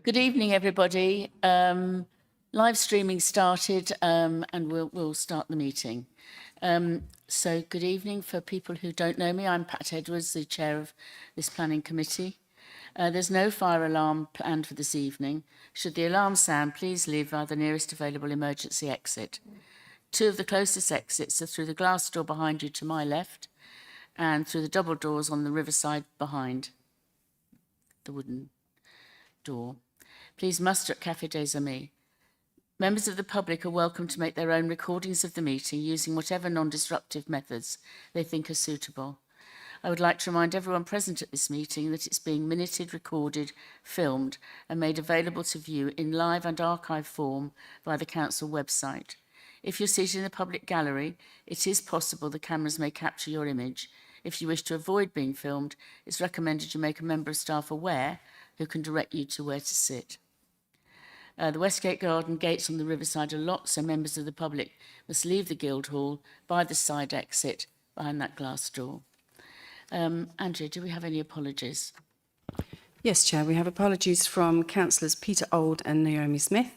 Good evening, everybody. Live streaming started, and we'll start the meeting. So good evening for people who don't know me. I'm Pat Edwards, the chair of this planning committee. There's no fire alarm planned for this evening. Should the alarm sound, please leave via the nearest available emergency exit. Two of the closest exits are through the glass door behind you to my left and through the double doors on the riverside behind the wooden door. Please muster at Café des Amis. Members of the public are welcome to make their own recordings of the meeting using whatever non-disruptive methods they think are suitable. I would like to remind everyone present at this meeting that it's being minuted, recorded, filmed and made available to view in live and archive form via the council website. If you're seated in the public gallery, it is possible the cameras may capture your image. If you wish to avoid being filmed, it's recommended you make a member of staff aware who can direct you to where to sit. The Westgate Garden gates on the riverside are locked, so members of the public must leave the Guildhall by the side exit behind that glass door. Andrea, do we have any apologies? Yes, Chair, we have apologies from Councillors Peter Old and Naomi Smith.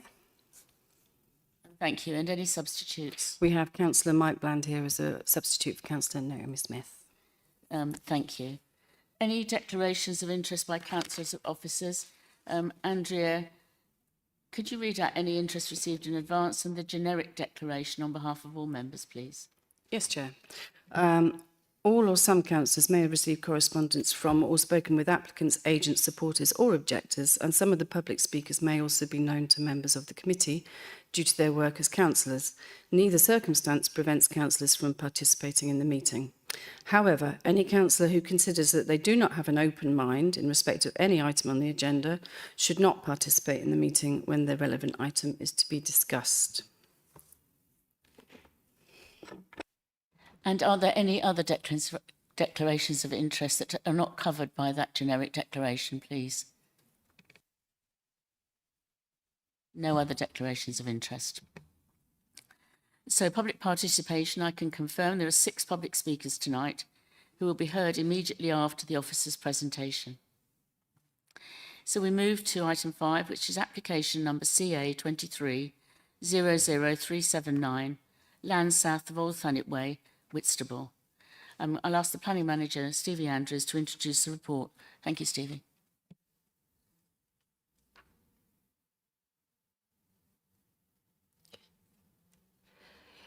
Thank you. And any substitutes? We have Councillor Mike Bland here as a substitute for Councillor Naomi Smith. Thank you. Any declarations of interest by councillors or officers? Andrea, could you read out any interest received in advance and the generic declaration on behalf of all members, please? Yes, Chair. All or some councillors may have received correspondence from or spoken with applicants, agents, supporters or objectors, and some of the public speakers may also be known to members of the committee due to their work as councillors. Neither circumstance prevents councillors from participating in the meeting. However, any councillor who considers that they do not have an open mind in respect of any item on the agenda should not participate in the meeting when the relevant item is to be discussed. And are there any other declarations of interest that are not covered by that generic declaration, please? No other declarations of interest. So public participation, I can confirm there are 6 public speakers tonight who will be heard immediately after the officer's presentation. So we move to item 5, which is application number CA 23-00379, land south of Old Thanet Way, Whitstable. I'll ask the planning manager, Stevie Andrews, to introduce the report. Thank you, Stevie.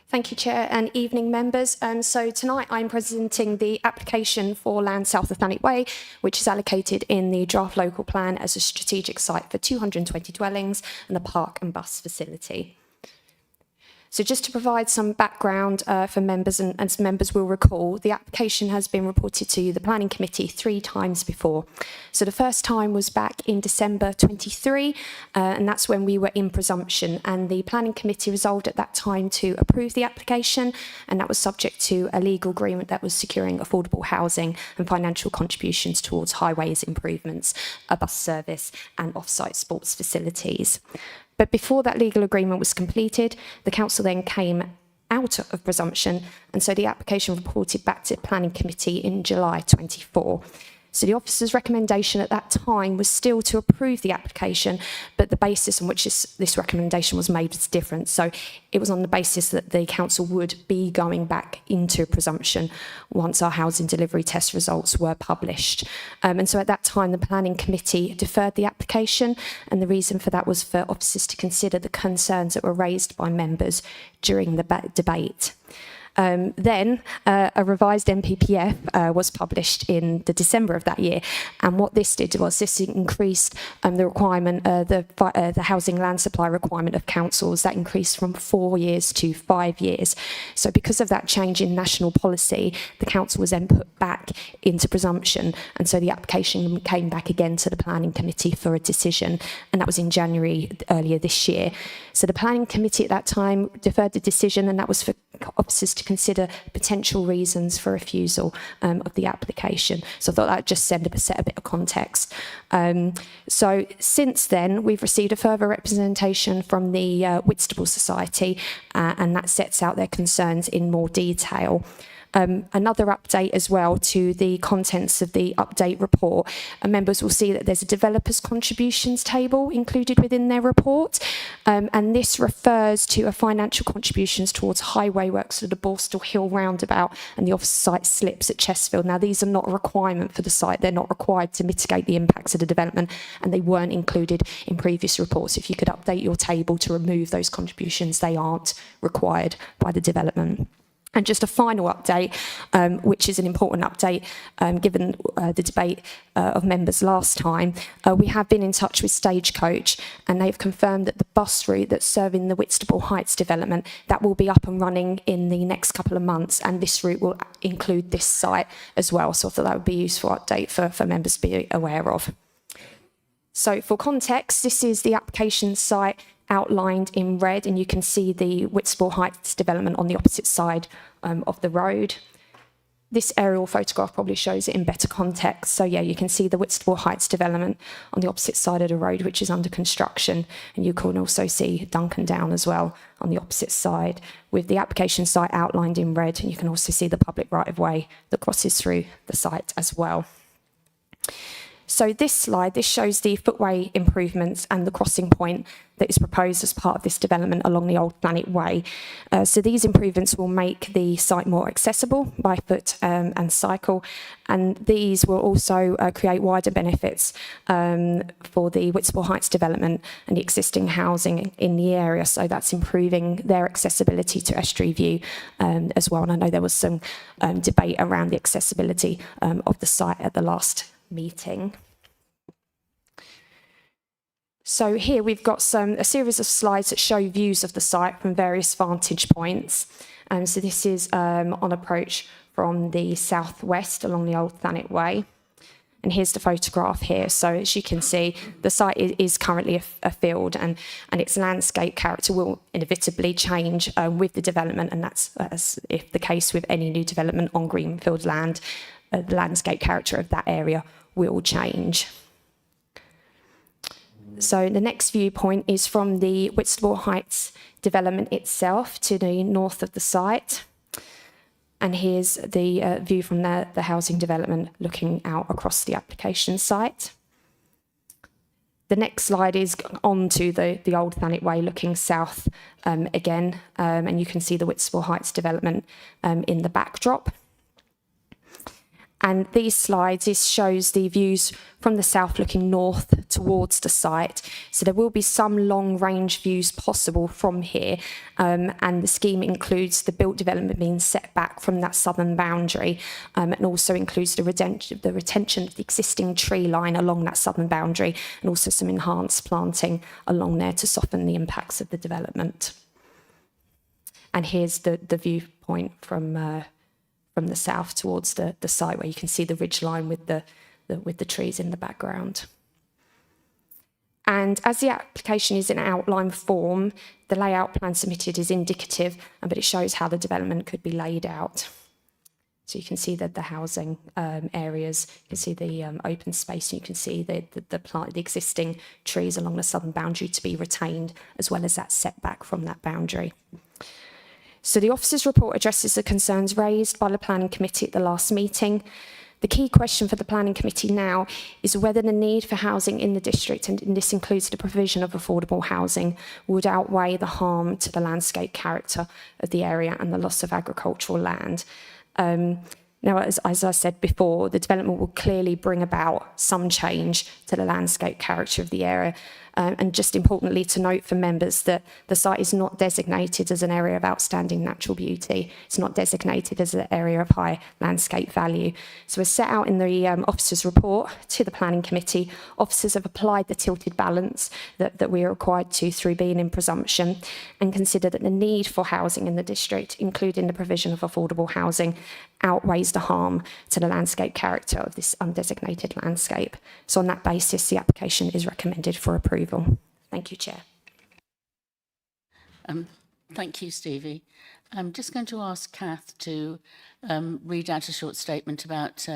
Thank you, Chair, and evening members. So tonight I'm presenting the application for land south of Thanet Way, which is allocated in the draft local plan as a strategic site for 220 dwellings and a park and bus facility. So just to provide some background for members, and as members will recall, the application has been reported to the Planning Committee 3 times before. So the first time was back in December 23, and that's when we were in presumption, and the Planning Committee resolved at that time to approve the application, and that was subject to a legal agreement that was securing affordable housing and financial contributions towards highways improvements, a bus service and off-site sports facilities. But before that legal agreement was completed, the council then came out of presumption, and so the application reported back to the Planning Committee in July 24. So the officer's recommendation at that time was still to approve the application, but the basis on which this recommendation was made was different. So it was on the basis that the council would be going back into presumption once our housing delivery test results were published. And so at that time, the Planning Committee deferred the application, and the reason for that was for officers to consider the concerns that were raised by members during the debate. Then a revised NPPF was published in the December of that year, and what this did was this increased the requirement, the housing land supply requirement of councils. That increased from 4 years to 5 years. So because of that change in national policy, the council was then put back into presumption, and so the application came back again to the Planning Committee for a decision, and that was in January earlier this year. So the Planning Committee at that time deferred the decision, and that was for officers to consider potential reasons for refusal of the application. So I thought that would just set a bit of context. So since then, we've received a further representation from the Whitstable Society, and that sets out their concerns in more detail. another update as well to the contents of the update report. And members will see that there's a developers' contributions table included within their report. And this refers to a financial contributions towards highway works at the Borstal Hill roundabout and the office site slips at Chesfield. Now, these are not a requirement for the site. They're not required to mitigate the impacts of the development, and they weren't included in previous reports. If you could update your table to remove those contributions, they aren't required by the development. And just a final update, which is an important update given the debate of members last time. We have been in touch with Stagecoach, and they've confirmed that the bus route that's serving the Whitstable Heights development, that will be up and running in the next couple of months, and this route will include this site as well. So I thought that would be a useful update for members to be aware of. So for context, this is the application site outlined in red, and you can see the Whitstable Heights development on the opposite side of the road. This aerial photograph probably shows it in better context. So yeah, you can see the Whitstable Heights development on the opposite side of the road, which is under construction. And you can also see Duncan Down as well on the opposite side, with the application site outlined in red. And you can also see the public right-of-way that crosses through the site as well. So this slide, this shows the footway improvements and the crossing point that is proposed as part of this development along the Old Planet Way. So these improvements will make the site more accessible by foot and cycle, and these will also create wider benefits for the Whitstable Heights development and the existing housing in the area. So that's improving their accessibility to Estuary View as well. And I know there was some debate around the accessibility of the site at the last meeting. So here we've got a series of slides that show views of the site from various vantage points. So this is on approach from the southwest along the Old Thanet Way. And here's the photograph here. So as you can see, the site is currently a field, and its landscape character will inevitably change with the development, and that's as if the case with any new development on greenfield land. The landscape character of that area will change. So the next viewpoint is from the Whitstable Heights development itself to the north of the site. And here's the view from the housing development looking out across the application site. The next slide is onto the Old Thanet Way looking south again, and you can see the Whitstable Heights development in the backdrop. And these slides, this shows the views from the south looking north towards the site. So there will be some long range views possible from here. And the scheme includes the built development being set back from that southern boundary, and also includes the retention of the existing tree line along that southern boundary, and also some enhanced planting along there to soften the impacts of the development. And here's the viewpoint from the south towards the site, where you can see the ridge line with the trees in the background. And as the application is in outline form, the layout plan submitted is indicative, but it shows how the development could be laid out. So you can see that the housing areas, you can see the open space, and you can see the existing trees along the southern boundary to be retained, as well as that setback from that boundary. So the officer's report addresses the concerns raised by the Planning Committee at the last meeting. The key question for the Planning Committee now is whether the need for housing in the district, and this includes the provision of affordable housing, would outweigh the harm to the landscape character of the area and the loss of agricultural land. Now, as I said before, the development will clearly bring about some change to the landscape character of the area. And just importantly to note for members that the site is not designated as an area of outstanding natural beauty. It's not designated as an area of high landscape value. So as set out in the officer's report to the Planning Committee, officers have applied the tilted balance that we are required to through being in presumption, and consider that the need for housing in the district, including the provision of affordable housing, outweighs the harm to the landscape character of this undesignated landscape. So on that basis, the application is recommended for approval. Thank you, Chair. Thank you, Stevie. I'm just going to ask Kath to read out a short statement about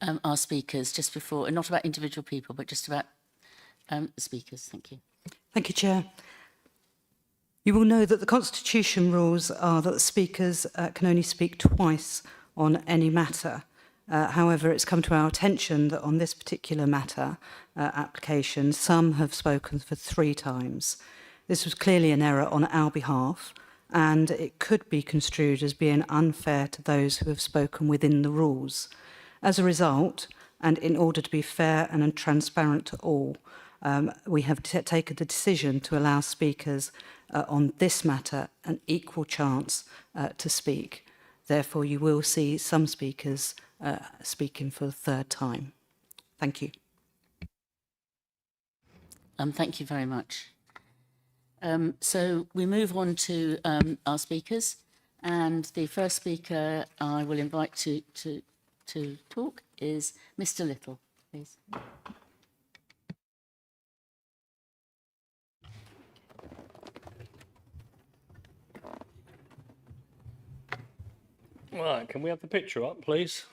our speakers just before, and not about individual people, but just about the speakers. Thank you. Thank you, Chair. You will know that the Constitution rules are that the speakers can only speak twice on any matter. However, it's come to our attention that on this particular matter application, some have spoken for 3 times. This was clearly an error on our behalf, and it could be construed as being unfair to those who have spoken within the rules. As a result, and in order to be fair and transparent to all, we have taken the decision to allow speakers on this matter an equal chance to speak. Therefore, you will see some speakers speaking for the 3rd time. Thank you. Thank you very much. So we move on to our speakers, and the first speaker I will invite to talk is Mr. Little, please. Right, can we have the picture up, please?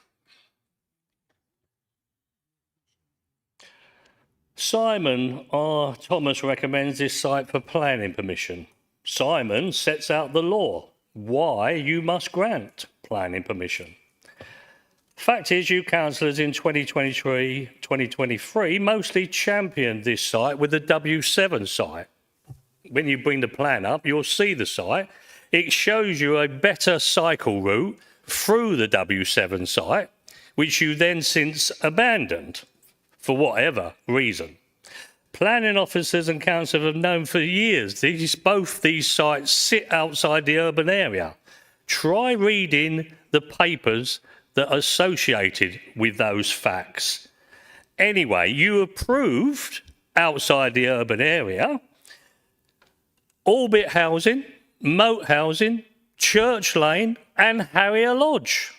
Simon R. Thomas recommends this site for planning permission. Simon sets out the law, why you must grant planning permission. Fact is, you councillors in 2023 mostly championed this site with the W7 site. When you bring the plan up, you'll see the site. It shows you a better cycle route through the W7 site, which you then since abandoned for whatever reason. Planning officers and councillors have known for years both these sites sit outside the urban area. Try reading the papers that are associated with those facts. Anyway, you approved outside the urban area Orbit Housing, Moat Housing, Church Lane and Harrier Lodge,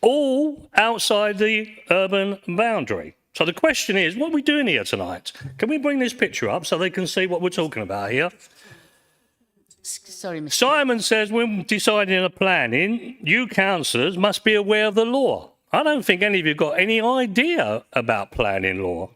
all outside the urban boundary. So the question is, what are we doing here tonight? Can we bring this picture up so they can see what we're talking about here? Sorry, Mr. Simon says when deciding a planning, you councillors must be aware of the law. I don't think any of you got any idea about planning law.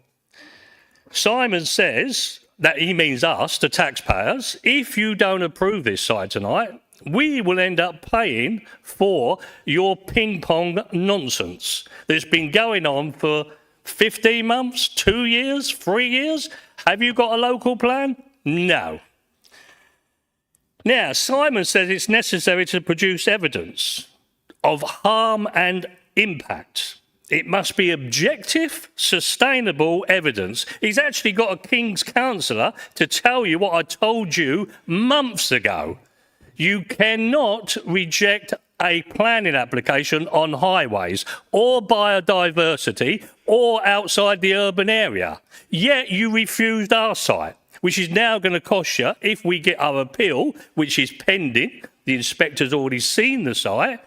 Simon says that he means us, the taxpayers. If you don't approve this site tonight, we will end up paying for your ping pong nonsense that's been going on for 15 months, 2 years, 3 years. Have you got a local plan? No. Now, Simon says it's necessary to produce evidence of harm and impact. It must be objective, sustainable evidence. He's actually got a King's councillor to tell you what I told you months ago. You cannot reject a planning application on highways or biodiversity or outside the urban area. Yet you refused our site, which is now going to cost you, if we get our appeal, which is pending, the inspector's already seen the site,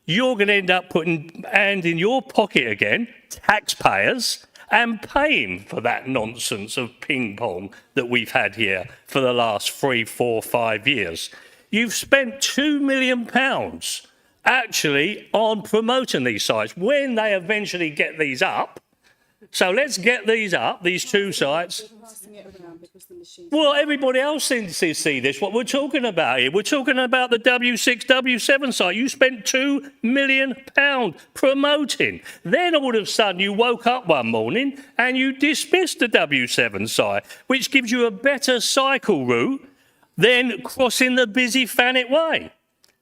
you're going to end up putting hand in your pocket again, taxpayers, and paying for that nonsense of ping pong that we've had here for the last 3, 4, 5 years. You've spent £2 million actually on promoting these sites when they eventually get these up. So let's get these up, these 2 sites. Well, everybody else seems to see this, what we're talking about here. We're talking about the W6, W7 site. You spent £2 million promoting. Then all of a sudden you woke up one morning and you dismissed the W7 site, which gives you a better cycle route than crossing the busy Thanet Way,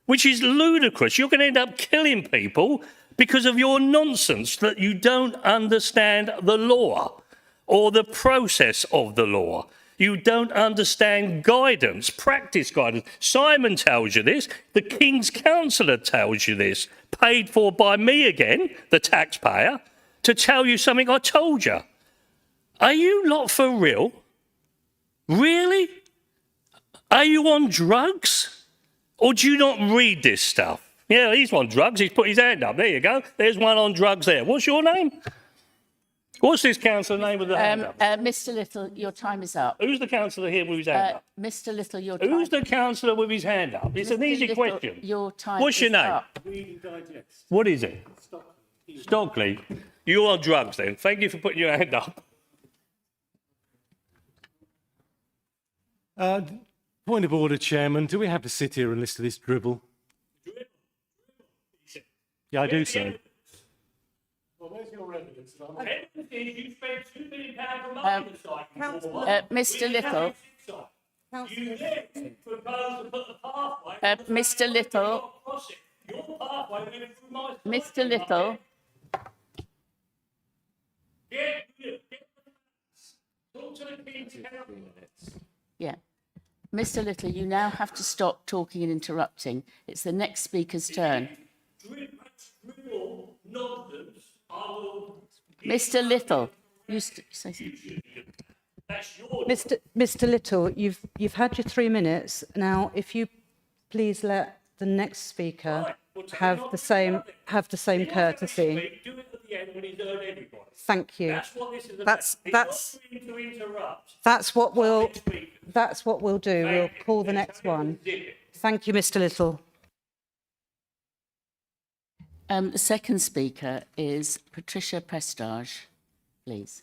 which is ludicrous. You're going to end up killing people because of your nonsense that you don't understand the law or the process of the law. You don't understand guidance, practice guidance. Simon tells you this. The King's councillor tells you this, paid for by me again, the taxpayer, to tell you something I told you. Are you lot for real? Really? Are you on drugs? Or do you not read this stuff? Yeah, he's on drugs. He's put his hand up. There you go. There's one on drugs there. What's your name? What's this councillor name with the hand up? Mr. Little, your time is up. Who's the councillor here with his hand up? Mr. Little, your time. Who's the councillor with his hand up? It's an Mr. easy Little, question. Your time What's your is name? up. What is it? Stockley. You're on drugs then. Thank you for putting your hand up. Point of order, Chairman. Do we have to sit here and listen to this dribble? Yeah, I do so. Well, where's your evidence? Evidence is you spent £2 million a month on the site. Mr. Little, You then proposed to put the pathway. Mr. Little, Your pathway went through my. Mr. Little, Talk to the King's Council. yeah. Mr. Little, you now have to stop talking and interrupting. It's the next speaker's turn. Drill nonsense. I will. Mr. Little, you say something. That's your. Mr. Little, you've had your 3 minutes. Now, if you please let the next speaker have the same courtesy. Do it at the end when he's heard everybody. Thank you. That's what this is about. That's It's not for him to interrupt. that's what we'll do. We'll call the next one. Thank you, Mr. Little. The second speaker is Patricia Prestage, please.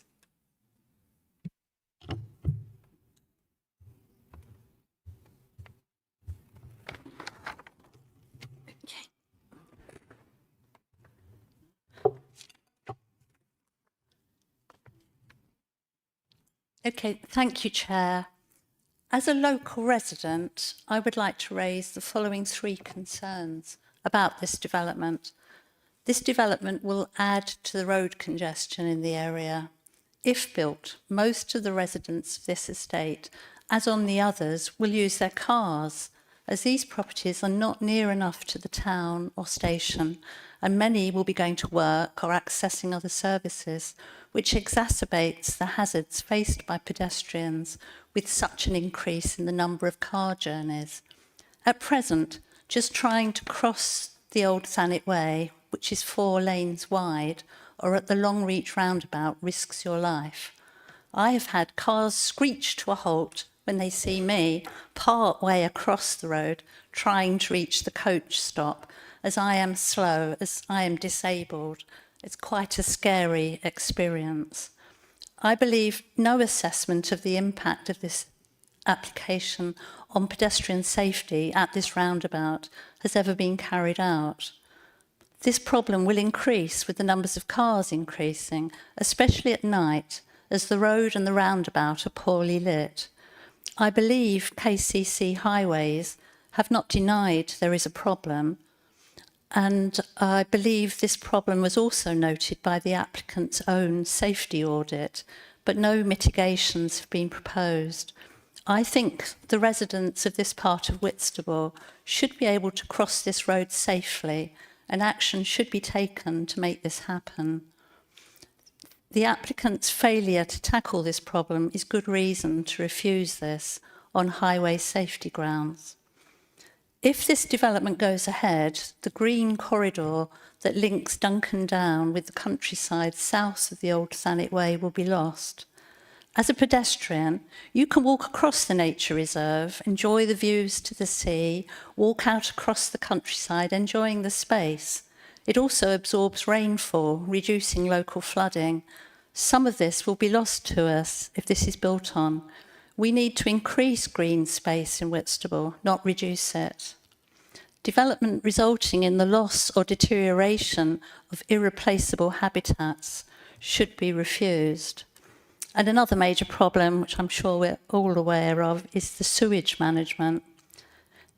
Okay, thank you, Chair. As a local resident, I would like to raise the following 3 concerns about this development. This development will add to the road congestion in the area. If built, most of the residents of this estate, as on the others, will use their cars, as these properties are not near enough to the town or station, and many will be going to work or accessing other services, which exacerbates the hazards faced by pedestrians with such an increase in the number of car journeys. At present, just trying to cross the Old Thanet Way, which is 4 lanes wide, or at the Longreach roundabout, risks your life. I have had cars screech to a halt when they see me part way across the road trying to reach the coach stop, as I am slow, as I am disabled. It's quite a scary experience. I believe no assessment of the impact of this application on pedestrian safety at this roundabout has ever been carried out. This problem will increase with the numbers of cars increasing, especially at night, as the road and the roundabout are poorly lit. I believe KCC Highways have not denied there is a problem, and I believe this problem was also noted by the applicant's own safety audit, but no mitigations have been proposed. I think the residents of this part of Whitstable should be able to cross this road safely, and action should be taken to make this happen. The applicant's failure to tackle this problem is good reason to refuse this on highway safety grounds. If this development goes ahead, the green corridor that links Duncan Down with the countryside south of the Old Thanet Way will be lost. As a pedestrian, you can walk across the nature reserve, enjoy the views to the sea, walk out across the countryside, enjoying the space. It also absorbs rainfall, reducing local flooding. Some of this will be lost to us if this is built on. We need to increase green space in Whitstable, not reduce it. Development resulting in the loss or deterioration of irreplaceable habitats should be refused. And another major problem, which I'm sure we're all aware of, is the sewage management.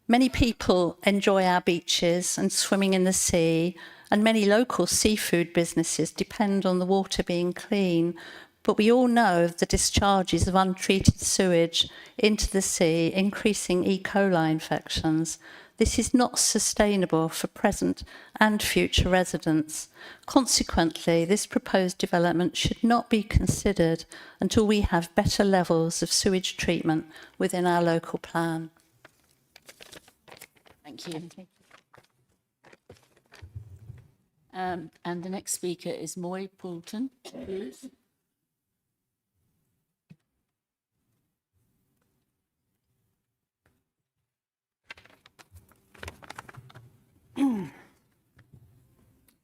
Many people enjoy our beaches and swimming in the sea, and many local seafood businesses depend on the water being clean. But we all know the discharges of untreated sewage into the sea, increasing E. coli infections. This is not sustainable for present and future residents. Consequently, this proposed development should not be considered until we have better levels of sewage treatment within our local plan. Thank you. And the next speaker is Moy Poulton, please.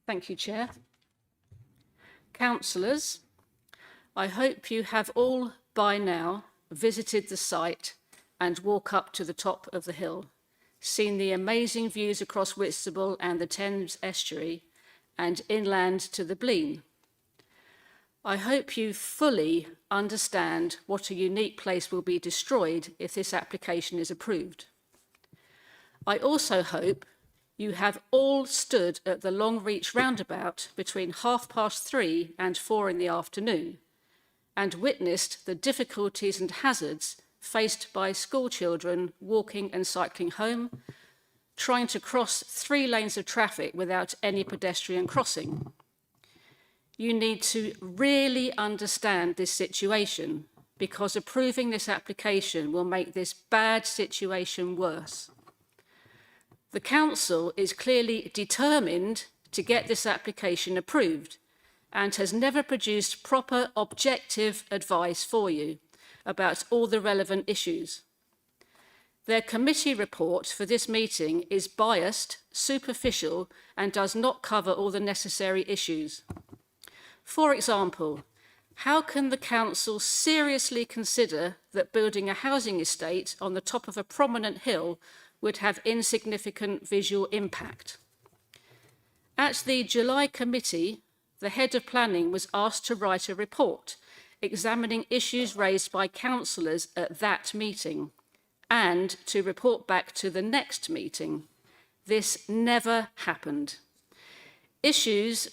Thank you, Chair. Councillors, I hope you have all by now visited the site and walk up to the top of the hill, seen the amazing views across Whitstable and the Thames estuary, and inland to the Blean. I hope you fully understand what a unique place will be destroyed if this application is approved. I also hope you have all stood at the Longreach roundabout between 3:30 and 4 in the afternoon and witnessed the difficulties and hazards faced by school children walking and cycling home, trying to cross 3 lanes of traffic without any pedestrian crossing. You need to really understand this situation because approving this application will make this bad situation worse. The council is clearly determined to get this application approved and has never produced proper objective advice for you about all the relevant issues. Their committee report for this meeting is biased, superficial, and does not cover all the necessary issues. For example, how can the council seriously consider that building a housing estate on the top of a prominent hill would have insignificant visual impact? At the July committee, the head of planning was asked to write a report examining issues raised by councillors at that meeting and to report back to the next meeting. This never happened. Issues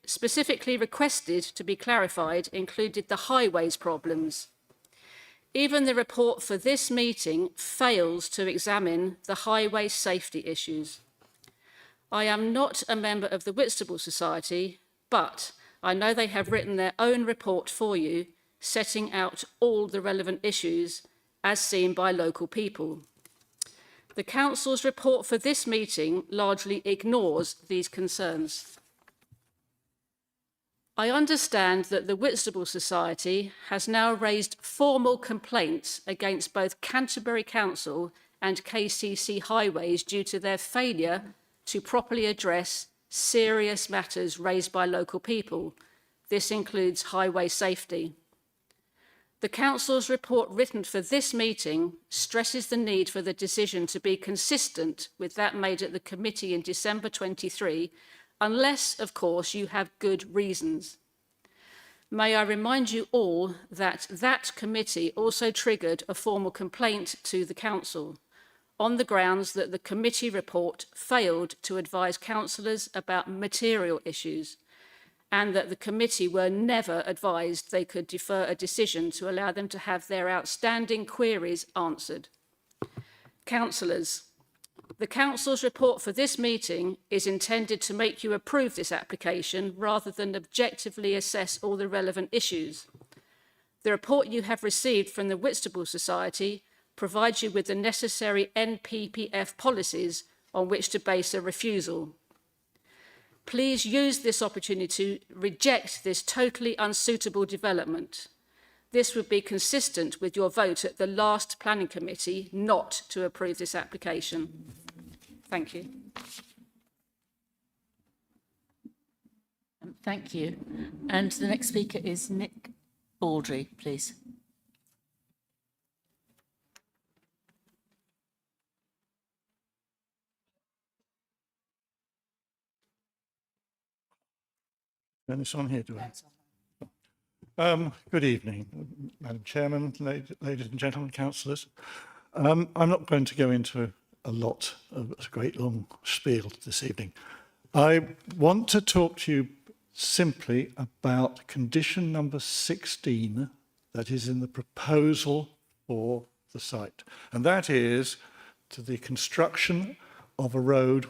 specifically requested to be clarified included the highways problems. Even the report for this meeting fails to examine the highway safety issues. I am not a member of the Whitstable Society, but I know they have written their own report for you, setting out all the relevant issues as seen by local people. The council's report for this meeting largely ignores these concerns. I understand that the Whitstable Society has now raised formal complaints against both Canterbury Council and KCC Highways due to their failure to properly address serious matters raised by local people. This includes highway safety. The Council's report written for this meeting stresses the need for the decision to be consistent with that made at the committee in December 23, unless, of course, you have good reasons. May I remind you all that that committee also triggered a formal complaint to the council on the grounds that the committee report failed to advise councillors about material issues and that the committee were never advised they could defer a decision to allow them to have their outstanding queries answered. Councillors, the council's report for this meeting is intended to make you approve this application rather than objectively assess all the relevant issues. The report you have received from the Whitstable Society provides you with the necessary NPPF policies on which to base a refusal. Please use this opportunity to reject this totally unsuitable development. This would be consistent with your vote at the last planning committee not to approve this application. Thank you. Thank you. And the next speaker is Nick Baldry, please. Turn this on here, do I? Good evening, Madam Chairman, ladies and gentlemen, councillors. I'm not going to go into a great long spiel this evening. I want to talk to you simply about condition number 16 that is in the proposal for the site, and that is to the construction of a road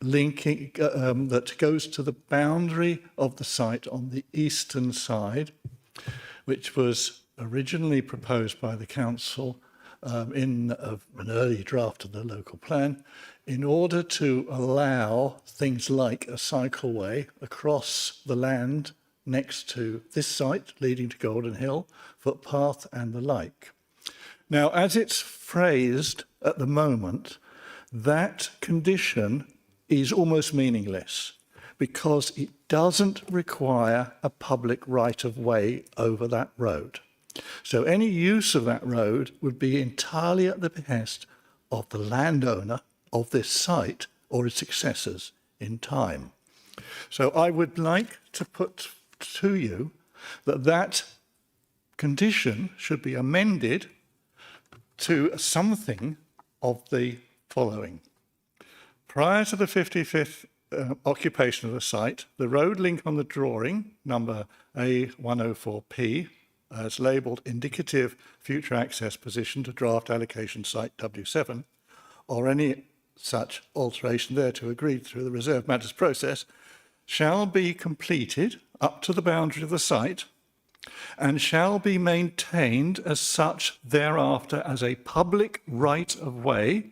linking that goes to the boundary of the site on the eastern side, which was originally proposed by the council in an early draft of the local plan in order to allow things like a cycleway across the land next to this site leading to Golden Hill, footpath and the like. Now, as it's phrased at the moment, that condition is almost meaningless because it doesn't require a public right-of-way over that road. So any use of that road would be entirely at the behest of the landowner of this site or its successors in time. So I would like to put to you that that condition should be amended to something of the following. Prior to the 55th occupation of the site, the road link on the drawing, number A104P, as labelled indicative future access position to draft allocation site W7, or any such alteration thereto agreed through the reserved matters process, shall be completed up to the boundary of the site and shall be maintained as such thereafter as a public right of way,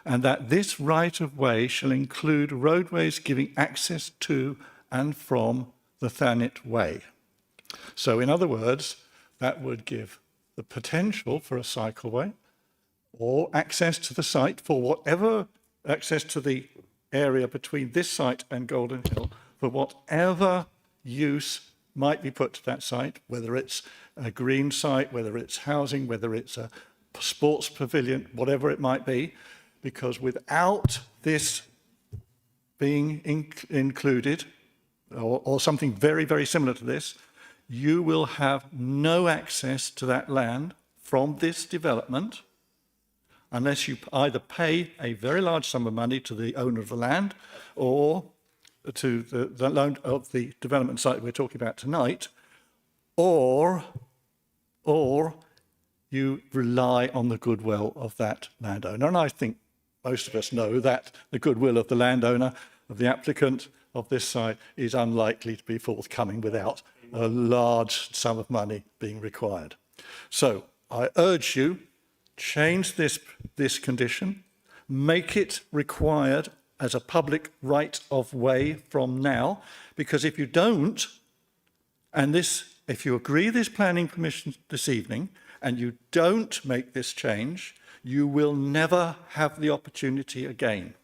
and that this right of way shall include roadways giving access to and from the Thanet Way. So in other words, that would give the potential for a cycleway or access to the site for whatever, access to the area between this site and Golden Hill for whatever use might be put to that site, whether it's a green site, whether it's housing, whether it's a sports pavilion, whatever it might be, because without this being included, or something very, very similar to this, you will have no access to that land from this development unless you either pay a very large sum of money to the owner of the land or to the loan of the development site we're talking about tonight, or you rely on the goodwill of that landowner. And I think most of us know that the goodwill of the landowner, of the applicant of this site, is unlikely to be forthcoming without a large sum of money being required. So I urge you, change this condition, make it required as a public right of way from now, because if you don't, and if you agree this planning permission this evening, and you don't make this change, you will never have the opportunity again.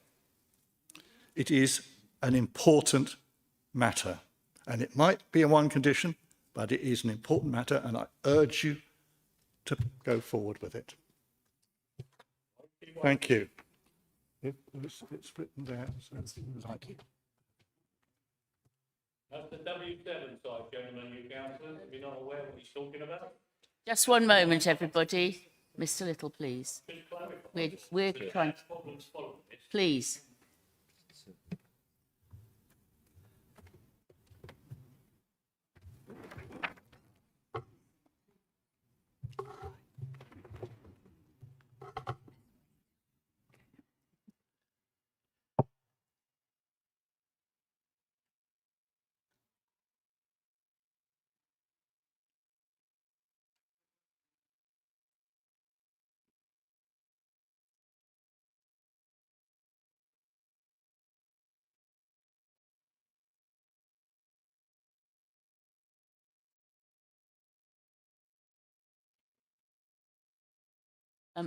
It is an important matter, and it might be in one condition, but it is an important matter, and I urge you to go forward with it. Thank you. It's written there. So thank you. That's the W7 side, gentlemen, you councillors, if you're not aware what he's talking about. Just one moment, everybody. Mr. Little, please. We're trying. Please.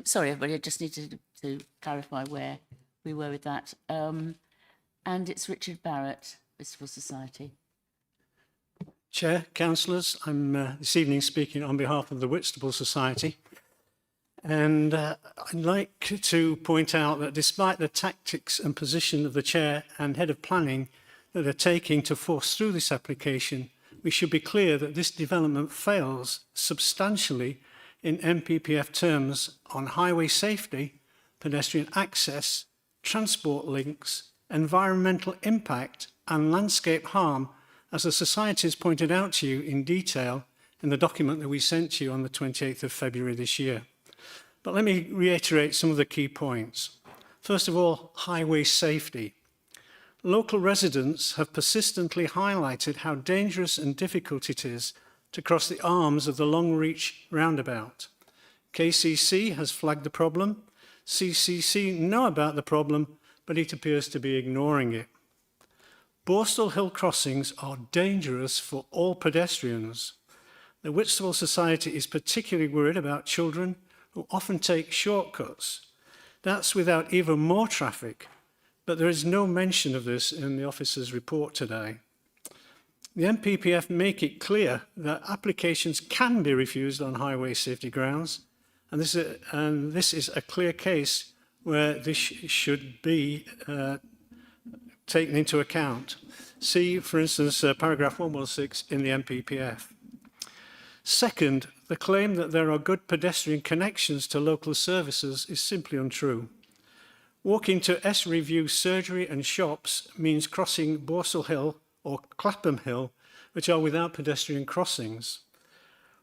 Sorry, everybody, I just needed to clarify where we were with that. And it's Richard Barrett, Whitstable Society. Chair, councillors, I'm this evening speaking on behalf of the Whitstable Society. And I'd like to point out that despite the tactics and position of the Chair and Head of Planning that are taking to force through this application, we should be clear that this development fails substantially in NPPF terms on highway safety, pedestrian access, transport links, environmental impact and landscape harm, as the Society has pointed out to you in detail in the document that we sent to you on the 28th of February this year. But let me reiterate some of the key points. First of all, highway safety. Local residents have persistently highlighted how dangerous and difficult it is to cross the arms of the Longreach roundabout. KCC has flagged the problem. CCC know about the problem, but it appears to be ignoring it. Borstal Hill crossings are dangerous for all pedestrians. The Whitstable Society is particularly worried about children who often take shortcuts. That's without even more traffic, but there is no mention of this in the officer's report today. The NPPF make it clear that applications can be refused on highway safety grounds, and this is a clear case where this should be taken into account. See, for instance, paragraph 116 in the NPPF. Second, the claim that there are good pedestrian connections to local services is simply untrue. Walking to S-Review surgery and shops means crossing Borsall Hill or Clapham Hill, which are without pedestrian crossings.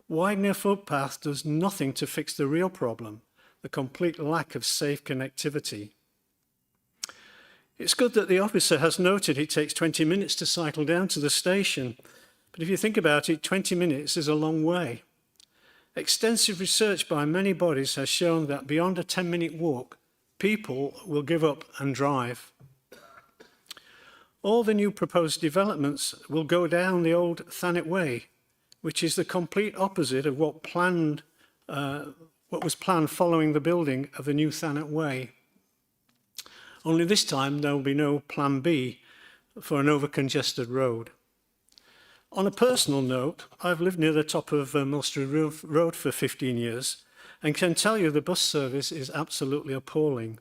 Widening a footpath does nothing to fix the real problem, the complete lack of safe connectivity. It's good that the officer has noted it takes 20 minutes to cycle down to the station, but if you think about it, 20 minutes is a long way. Extensive research by many bodies has shown that beyond a 10-minute walk, people will give up and drive. All the new proposed developments will go down the old Thanet Way, which is the complete opposite of what was planned following the building of the new Thanet Way. Only this time there will be no plan B for an over-congested road. On a personal note, I've lived near the top of Millstreet Road for 15 years and can tell you the bus service is absolutely appalling.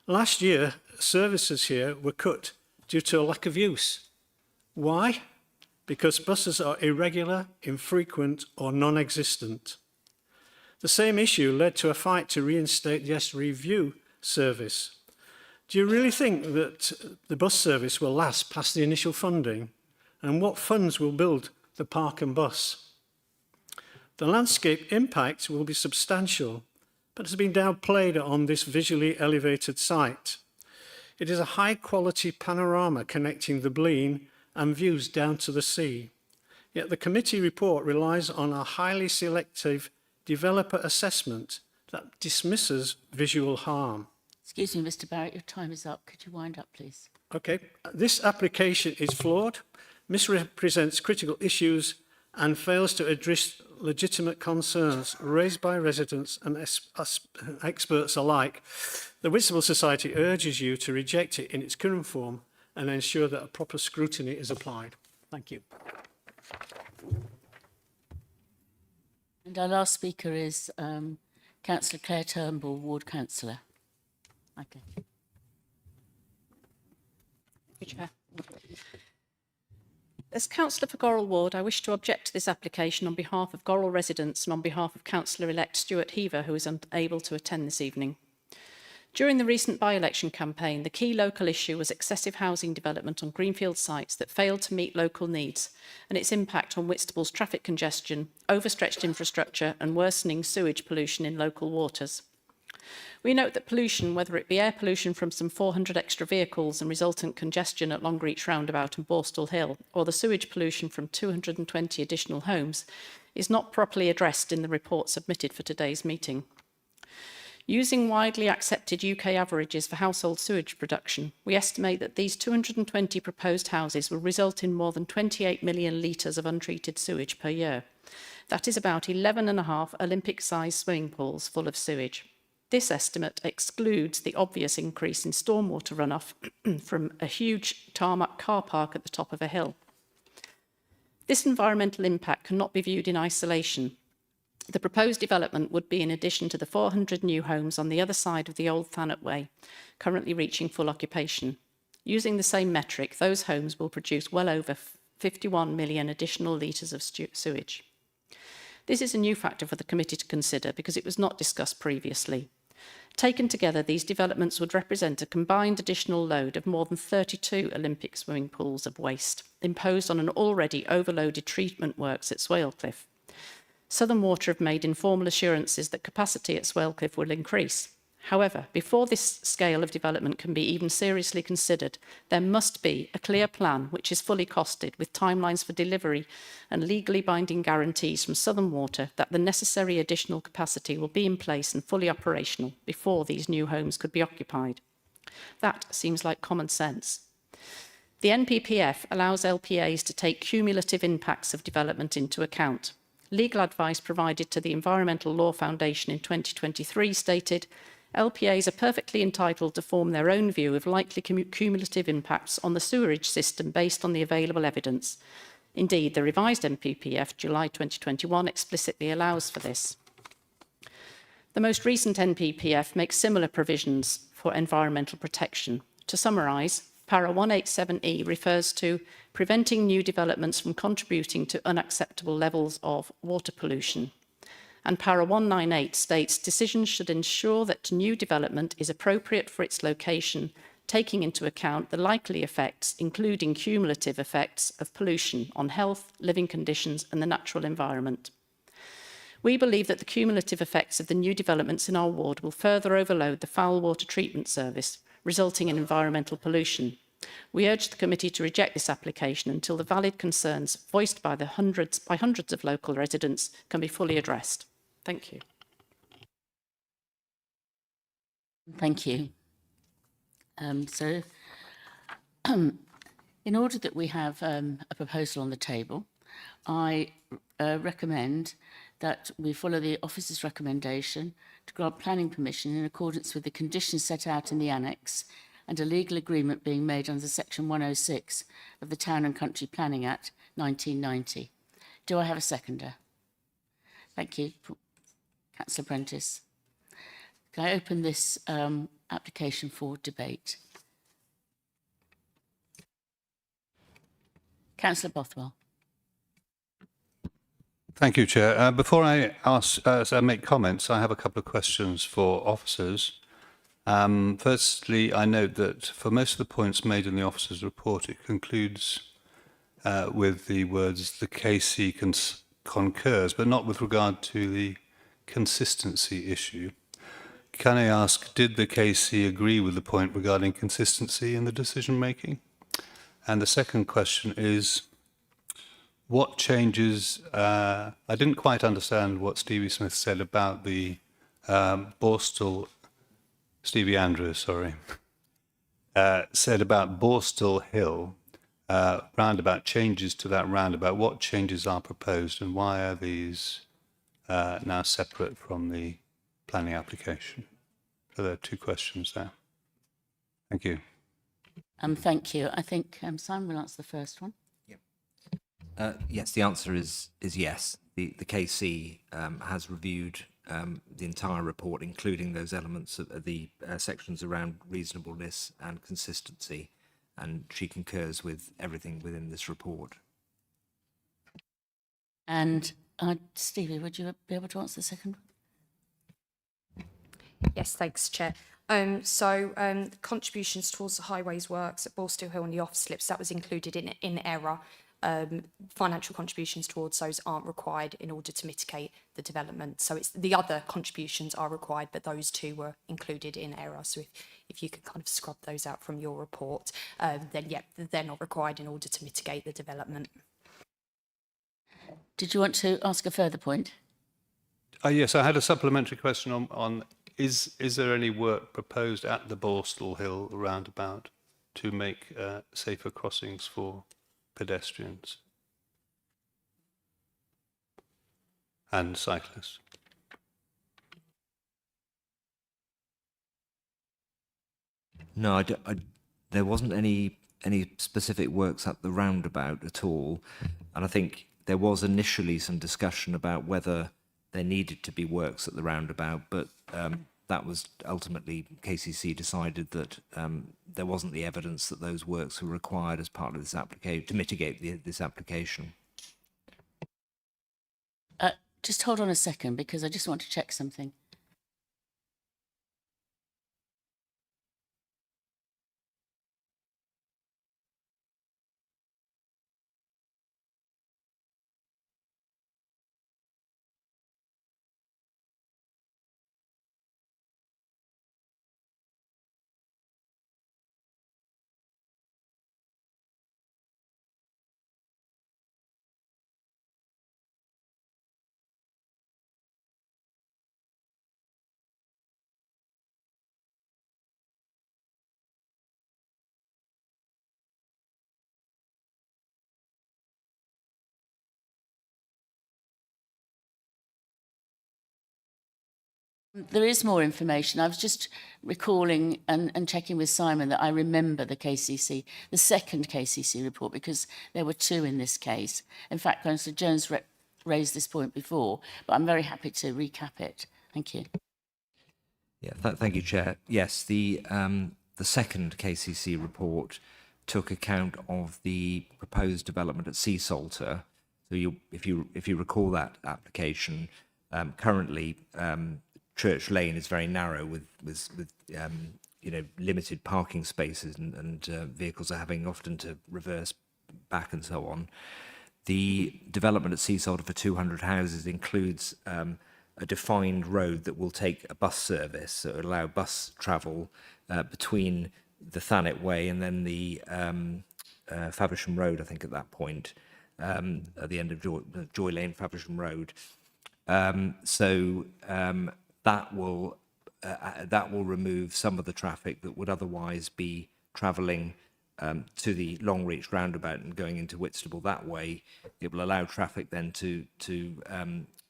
Last year, services here were cut due to a lack of use. Why? Because buses are irregular, infrequent, or non-existent. The same issue led to a fight to reinstate the S-Review service. Do you really think that the bus service will last past the initial funding? And what funds will build the park and bus? The landscape impact will be substantial, but has been downplayed on this visually elevated site. It is a high-quality panorama connecting the Blean and views down to the sea. Yet the committee report relies on a highly selective developer assessment that dismisses visual harm. Excuse me, Mr. Barrett, your time is up. Could you wind up, please? Okay, this application is flawed, misrepresents critical issues, and fails to address legitimate concerns raised by residents and experts alike. The Whitstable Society urges you to reject it in its current form and ensure that a proper scrutiny is applied. Thank you. And our last speaker is Councillor Claire Turnbull, Ward Councillor. Okay. Thank you, Chair. As Councillor for Gorrell Ward, I wish to object to this application on behalf of Gorrell residents and on behalf of Councillor-elect Stuart Heaver, who is unable to attend this evening. During the recent by-election campaign, the key local issue was excessive housing development on greenfield sites that failed to meet local needs and its impact on Whitstable's traffic congestion, overstretched infrastructure and worsening sewage pollution in local waters. We note that pollution, whether it be air pollution from some 400 extra vehicles and resultant congestion at Longreach Roundabout and Borstal Hill, or the sewage pollution from 220 additional homes, is not properly addressed in the report submitted for today's meeting. Using widely accepted UK averages for household sewage production, we estimate that these 220 proposed houses will result in more than 28 million litres of untreated sewage per year. That is about 11.5 Olympic-sized swimming pools full of sewage. This estimate excludes the obvious increase in stormwater runoff from a huge tarmac car park at the top of a hill. This environmental impact cannot be viewed in isolation. The proposed development would be in addition to the 400 new homes on the other side of the old Thanet Way, currently reaching full occupation. Using the same metric, those homes will produce well over 51 million additional litres of sewage. This is a new factor for the committee to consider because it was not discussed previously. Taken together, these developments would represent a combined additional load of more than 32 Olympic swimming pools of waste imposed on an already overloaded treatment works at Swalcliffe. Southern Water have made informal assurances that capacity at Swalcliffe will increase. However, before this scale of development can be even seriously considered, there must be a clear plan which is fully costed with timelines for delivery and legally binding guarantees from Southern Water that the necessary additional capacity will be in place and fully operational before these new homes could be occupied. That seems like common sense. The NPPF allows LPAs to take cumulative impacts of development into account. Legal advice provided to the Environmental Law Foundation in 2023 stated, LPAs are perfectly entitled to form their own view of likely cumulative impacts on the sewerage system based on the available evidence. Indeed, the revised NPPF, July 2021, explicitly allows for this. The most recent NPPF makes similar provisions for environmental protection. To summarise, Para 187E refers to preventing new developments from contributing to unacceptable levels of water pollution. And Para 198 states decisions should ensure that new development is appropriate for its location, taking into account the likely effects, including cumulative effects of pollution on health, living conditions and the natural environment. We believe that the cumulative effects of the new developments in our ward will further overload the foul water treatment service, resulting in environmental pollution. We urge the committee to reject this application until the valid concerns voiced by hundreds of local residents can be fully addressed. Thank you. Thank you. In order that we have a proposal on the table, I recommend that we follow the officer's recommendation to grant planning permission in accordance with the conditions set out in the annex and a legal agreement being made under Section 106 of the Town and Country Planning Act 1990. Do I have a seconder? Thank you. Councillor Prentice. Can I open this application for debate? Councillor Bothwell. Thank you, Chair. Before I make comments, I have a couple of questions for officers. Firstly, I note that for most of the points made in the officer's report, it concludes with the words, the KC concurs, but not with regard to the consistency issue. Can I ask, did the KC agree with the point regarding consistency in the decision making? And the second question is, what changes, I didn't quite understand what Stevie Smith said about the Stevie Andrews, sorry, said about Borstal Hill, roundabout, changes to that roundabout. What changes are proposed and why are these now separate from the planning application? So there are two questions there. Thank you. Thank you. I think Simon will answer the first one. Yes, the answer is yes. The KC has reviewed the entire report, including those elements of the sections around reasonableness and consistency, and she concurs with everything within this report. And Stevie, would you be able to answer the second one? Yes, thanks, Chair. Contributions towards the highways works at Borstal Hill and the off slips, that was included in error. Financial contributions towards those aren't required in order to mitigate the development. So it's the other contributions are required, but those two were included in error. So if you could kind of scrub those out from your report, then yeah, they're not required in order to mitigate the development. Did you want to ask a further point? Yes, I had a supplementary question on is there any work proposed at the Borstal Hill roundabout to make safer crossings for pedestrians and cyclists? No, there wasn't any specific works at the roundabout at all, and I think there was initially some discussion about whether there needed to be works at the roundabout, but that was ultimately KCC decided that there wasn't the evidence that those works were required as part of this application to mitigate this application. Just hold on a second, because I just want to check something. There is more information. I was just recalling and checking with Simon that I remember the KCC, the second KCC report, because there were two in this case. In fact, Councillor Jones raised this point before, but I'm very happy to recap it. Thank you. Yeah, thank you, Chair. Yes, the the second KCC report took account of the proposed development at Sea Salter. So if you recall that application, currently Church Lane is very narrow with limited parking spaces, and vehicles are having often to reverse back and so on. The development at Sea Salter for 200 houses includes a defined road that will take a bus service, so it'll allow bus travel between the Thanet Way and then the Faversham Road, I think, at that point, at the end of Joy Lane, Faversham Road. That will remove some of the traffic that would otherwise be travelling to the Longreach roundabout and going into Whitstable that way. It will allow traffic then to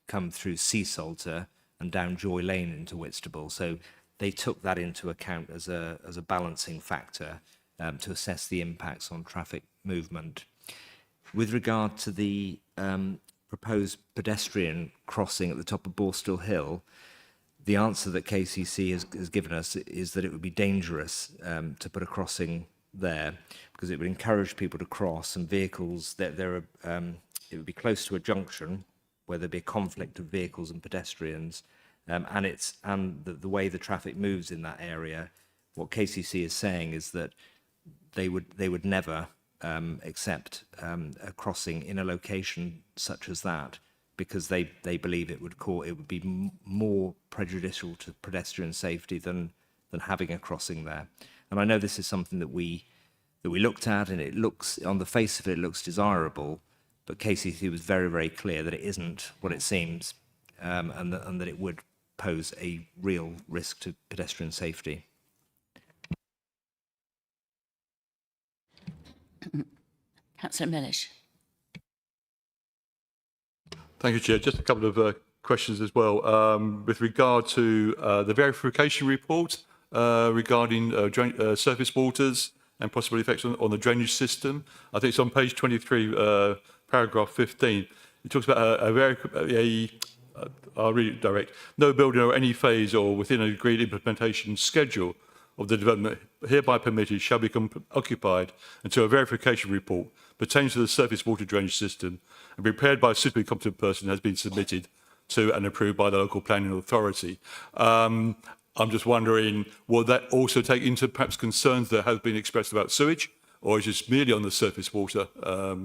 come through Sea Salter and down Joy Lane into Whitstable. So they took that into account as a balancing factor to assess the impacts on traffic movement. With regard to the proposed pedestrian crossing at the top of Borstal Hill, the answer that KCC has given us is that it would be dangerous to put a crossing there because it would encourage people to cross, and vehicles it would be close to a junction where there'd be a conflict of vehicles and pedestrians, and the way the traffic moves in that area. What KCC is saying is that they would never accept a crossing in a location such as that, because they believe it would be more prejudicial to pedestrian safety than having a crossing there. And I know this is something that we looked at, and it looks, on the face of it, looks desirable, but KCC was very, very clear that it isn't what it seems, and that it would pose a real risk to pedestrian safety. Councillor Mellish. Thank you, Chair. Just a couple of questions as well. With regard to the verification report regarding surface waters and possible effects on the drainage system, I think it's on page 23, paragraph 15. It talks about I'll read it direct. No building or any phase or within an agreed implementation schedule of the development hereby permitted shall become occupied until a verification report pertaining to the surface water drainage system and prepared by a suitably competent person has been submitted to and approved by the local planning authority. I'm just wondering, will that also take into perhaps concerns that have been expressed about sewage, or is it merely on the surface water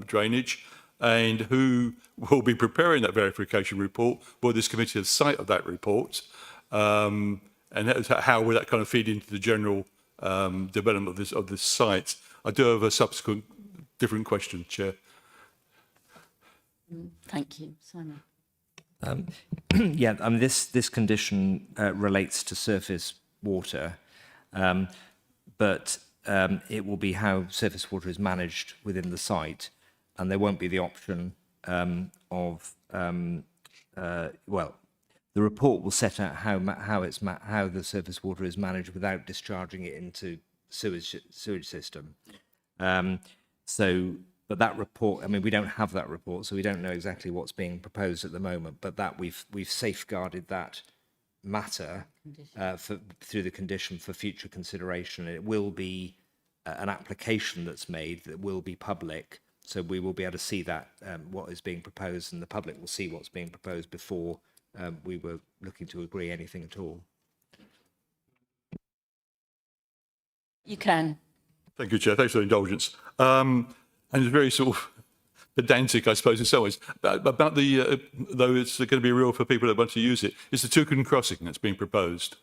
drainage? And who will be preparing that verification report? Will this committee have sight of that report? And how will that kind of feed into the general development of this site? I do have a subsequent different question, Chair. Thank you, Simon. Yeah, I mean, this condition relates to surface water, but it will be how surface water is managed within the site, and there won't be the option the report will set out how the surface water is managed without discharging it into sewage system. But that report, I mean, we don't have that report, so we don't know exactly what's being proposed at the moment. But that we've safeguarded that matter through the condition for future consideration. It will be an application that's made that will be public, so we will be able to see that what is being proposed, and the public will see what's being proposed before we were looking to agree anything at all. You can. Thank you, Chair. Thanks for the indulgence. And it's very sort of pedantic, I suppose, in some ways, about the, though it's going to be real for people that want to use it, it's the Toucan crossing that's being proposed.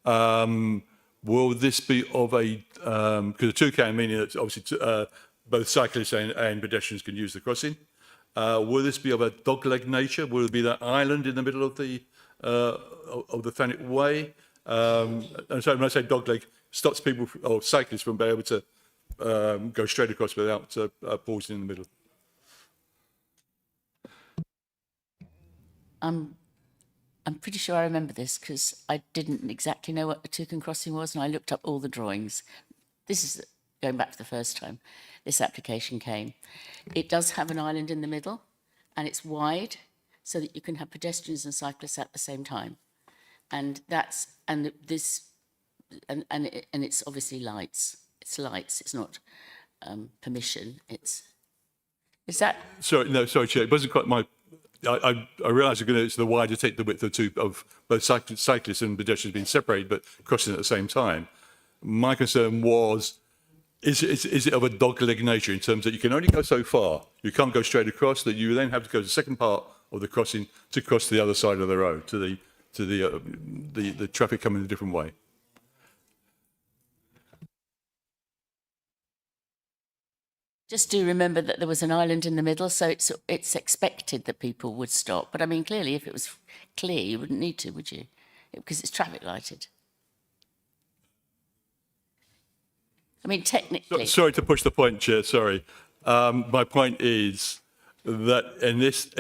Will this be of a, because the Toucan meaning that obviously both cyclists and pedestrians can use the crossing. Will this be of a dogleg nature? Will it be that island in the middle of the Thanet Way? And so when I say dogleg, stops people or cyclists from being able to go straight across without pausing in the middle. I'm pretty sure I remember this because I didn't exactly know what a Toucan crossing was, and I looked up all the drawings. This is going back to the first time this application came. It does have an island in the middle, and it's wide so that you can have pedestrians and cyclists at the same time. And this and it's obviously lights. It's lights. It's not permission. Is that Sorry, Chair. It wasn't quite my. I realise it's the wider take the width of both cyclists and pedestrians being separated, but crossing at the same time. My concern was, is it of a dogleg nature in terms that you can only go so far? You can't go straight across. That you then have to go to the second part of the crossing to cross to the other side of the road, to the traffic coming a different way. just do remember that there was an island in the middle, so it's expected that people would stop. But I mean, clearly, if it was clear, you wouldn't need to, would you? Because it's traffic lighted. I mean, technically. Sorry to push the point, Chair. Sorry. My point is that unless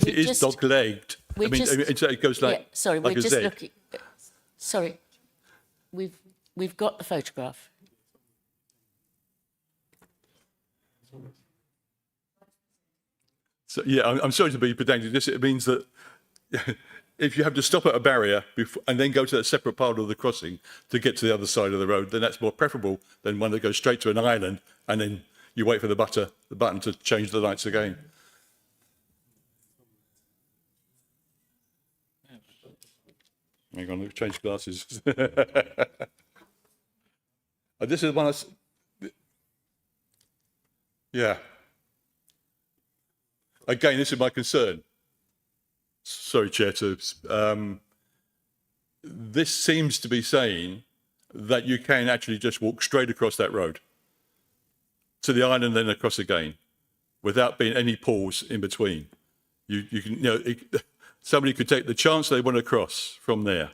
it is dog-legged, it goes like yeah, sorry, like we're a just Z. looking. Sorry, we've got the photograph. So yeah, I'm sorry to be pedantic. It means that if you have to stop at a barrier and then go to a separate part of the crossing to get to the other side of the road, then that's more preferable than one that goes straight to an island and then you wait for the button to change the lights again. Hang on, let's change glasses. This is the one yeah. Again, this is my concern. Sorry, Chair. This seems to be saying that you can actually just walk straight across that road to the island and then across again without being any pause in between. You can, somebody could take the chance they want to cross from there.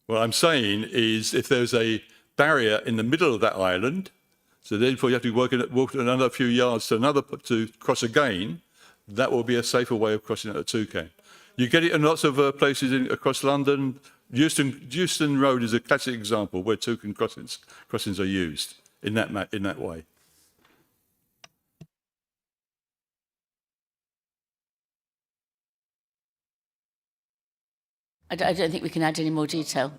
What I'm saying is if there's a barrier in the middle of that island, so therefore you have to walk another few yards to cross again, that will be a safer way of crossing at a toucan. You get it in lots of places across London. Euston Road is a classic example where toucan crossings are used in that way. I don't think we can add any more detail.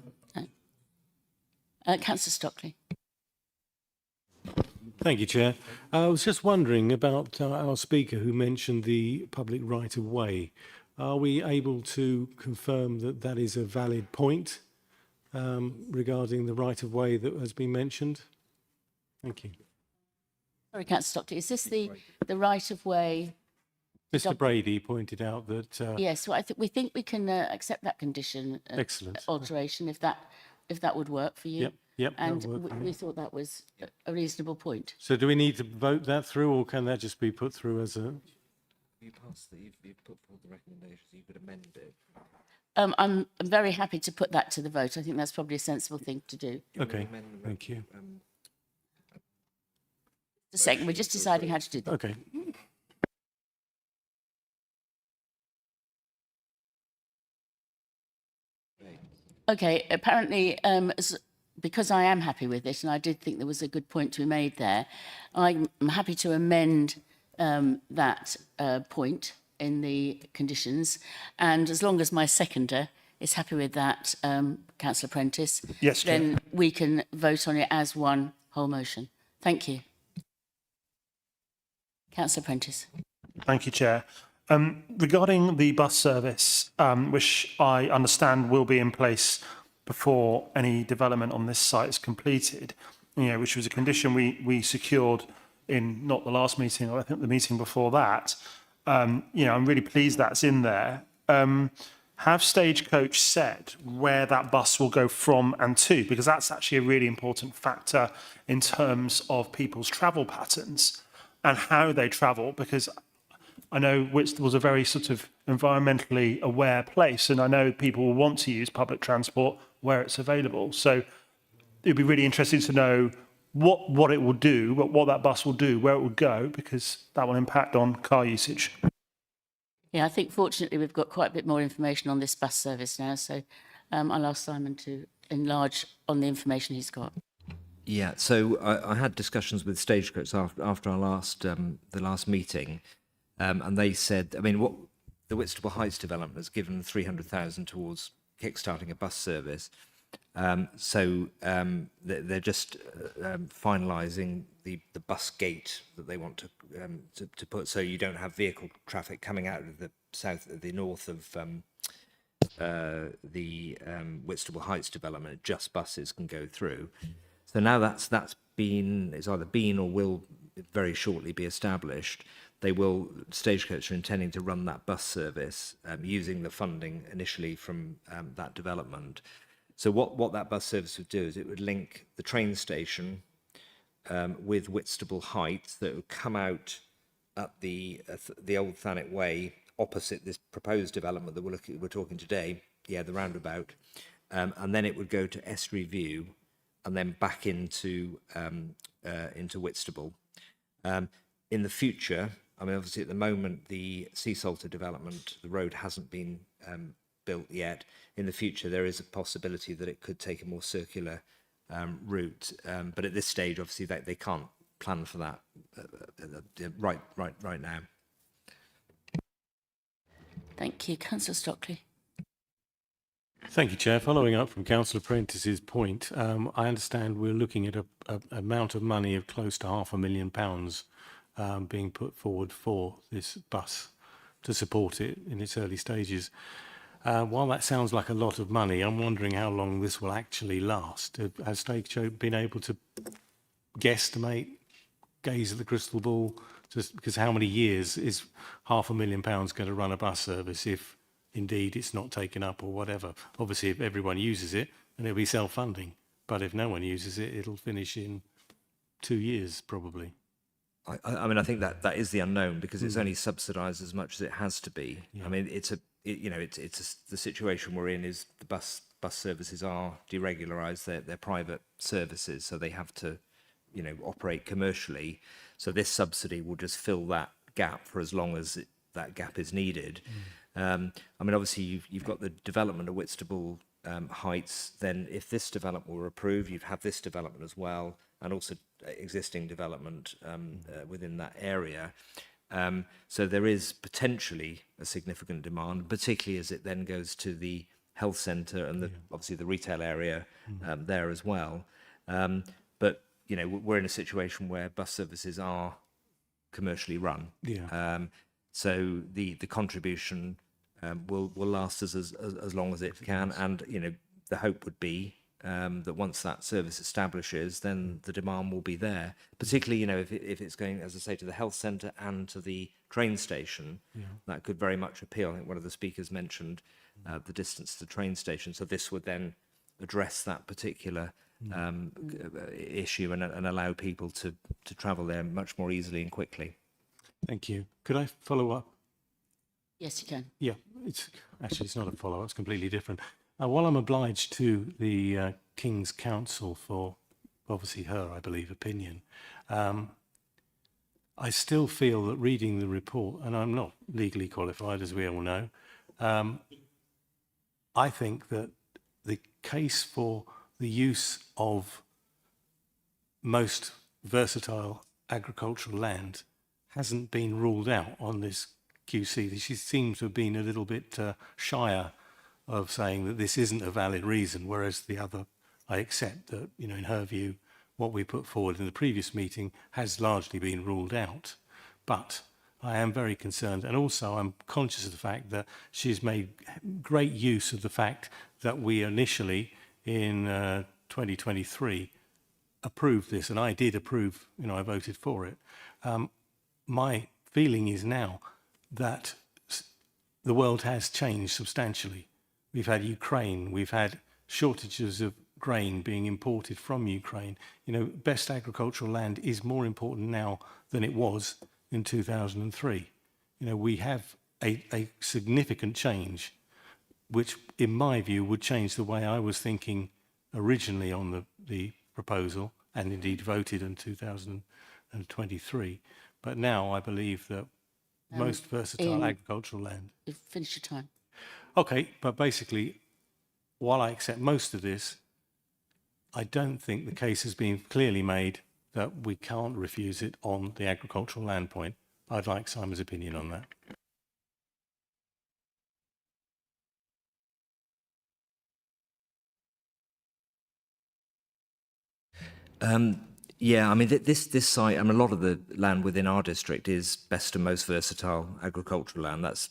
Councillor Stockley. Thank you, Chair. I was just wondering about our speaker who mentioned the public right-of-way. Are we able to confirm that that is a valid point regarding the right-of-way that has been mentioned? Thank you. Sorry, Councillor Stockley, is this the right-of-way? Mr. Brady pointed out that... Yes, well, we think we can accept that condition. Excellent. Alteration, if that would work for you. Yep, and we thought that was a reasonable point. So do we need to vote that through, or can that just be put through as a... You passed you've put forward the recommendations, you could amend it. I'm very happy to put that to the vote. I think that's probably a sensible thing to do. Okay, thank you. Just a second, we're just deciding how to do that. Okay. Okay, apparently, because I am happy with it, and I did think there was a good point to be made there, I'm happy to amend that point in the conditions. And as long as my seconder is happy with that, Councillor Prentice, yes, Chair. then we can vote on it as one whole motion. Thank you. Councillor Prentice. Thank you, Chair. Regarding the bus service, which I understand will be in place before any development on this site is completed, which was a condition we secured in not the last meeting, or I think the meeting before that. I'm really pleased that's in there. Have Stagecoach said where that bus will go from and to? Because that's actually a really important factor in terms of people's travel patterns and how they travel, because I know Whitstable's a very sort of environmentally aware place, and I know people will want to use public transport where it's available. So it'd be really interesting to know what it will do, what that bus will do, where it will go, because that will impact on car usage. Yeah, I think fortunately we've got quite a bit more information on this bus service now, so I'll ask Simon to enlarge on the information he's got. Yeah, so I had discussions with Stagecoach after our the last meeting, and they said, what the Whitstable Heights development has given 300,000 towards kickstarting a bus service. They're just finalising the bus gate that they want to put, so you don't have vehicle traffic coming out of the north of the Whitstable Heights development. Just buses can go through. So now it's either been or will very shortly be established. Stagecoach are intending to run that bus service using the funding initially from that development. So what that bus service would do is it would link the train station with Whitstable Heights, that would come out at the Old Thanet Way opposite this proposed development that we're talking today, the roundabout, and then it would go to Estuary View and then back into Whitstable. In the future, I mean, obviously at the moment, the Sea Salter development, the road hasn't been built yet. In the future, there is a possibility that it could take a more circular route, but at this stage, obviously, they can't plan for that right now. Thank you. Councillor Stockley. Thank you, Chair. Following up from Councillor Prentice's point, I understand we're looking at an amount of money of close to £500,000 being put forward for this bus to support it in its early stages. While that sounds like a lot of money, I'm wondering how long this will actually last. Has Stagecoach been able to guesstimate, gaze at the crystal ball, just because how many years is £500,000 going to run a bus service if indeed it's not taken up or whatever? Obviously, if everyone uses it, then it'll be self-funding. But if no one uses it, it'll finish in 2 years, probably. I mean, I think that is the unknown, because it's only subsidised as much as it has to be. Yeah. I mean, the situation we're in is the bus services are deregularised. They're private services, so they have to, operate commercially. So this subsidy will just fill that gap for as long as that gap is needed. I mean, obviously you've got the development of Whitstable Heights. Then, if this development were approved, you'd have this development as well, and also existing development within that area. So there is potentially a significant demand, particularly as it then goes to the health centre and obviously the retail area there as well. But, we're in a situation where bus services are commercially run. Yeah. So the contribution will last us as long as it can. And, the hope would be that once that service establishes, then the demand will be there. Particularly, if it's going, as I say, to the health centre and to the train station, that could very much appeal. I think one of the speakers mentioned the distance to the train station. So this would then address that particular issue and allow people to travel there much more easily and quickly. Thank you. Could I follow up? Yes, you can. Yeah, it's not a follow-up, it's completely different. While I'm obliged to the King's Counsel for, obviously her, I believe, opinion, I still feel that reading the report, and I'm not legally qualified, as we all know, I think that the case for the use of most versatile agricultural land hasn't been ruled out on this QC. She seems to have been a little bit shyer of saying that this isn't a valid reason, whereas the other, I accept that, in her view, what we put forward in the previous meeting has largely been ruled out. But I am very concerned, and also I'm conscious of the fact that she's made great use of the fact that we initially, in 2023, approved this, and I did approve, I voted for it. My feeling is now that the world has changed substantially. We've had Ukraine, we've had shortages of grain being imported from Ukraine. Best agricultural land is more important now than it was in 2003. We have a significant change, which in my view would change the way I was thinking originally on the proposal, and indeed voted in 2023. But now I believe that most versatile agricultural land. You've finished your time. Okay, but basically, while I accept most of this, I don't think the case has been clearly made that we can't refuse it on the agricultural land point. I'd like Simon's opinion on that. Yeah, I mean, this site, I mean, a lot of the land within our district is best and most versatile agricultural land. That's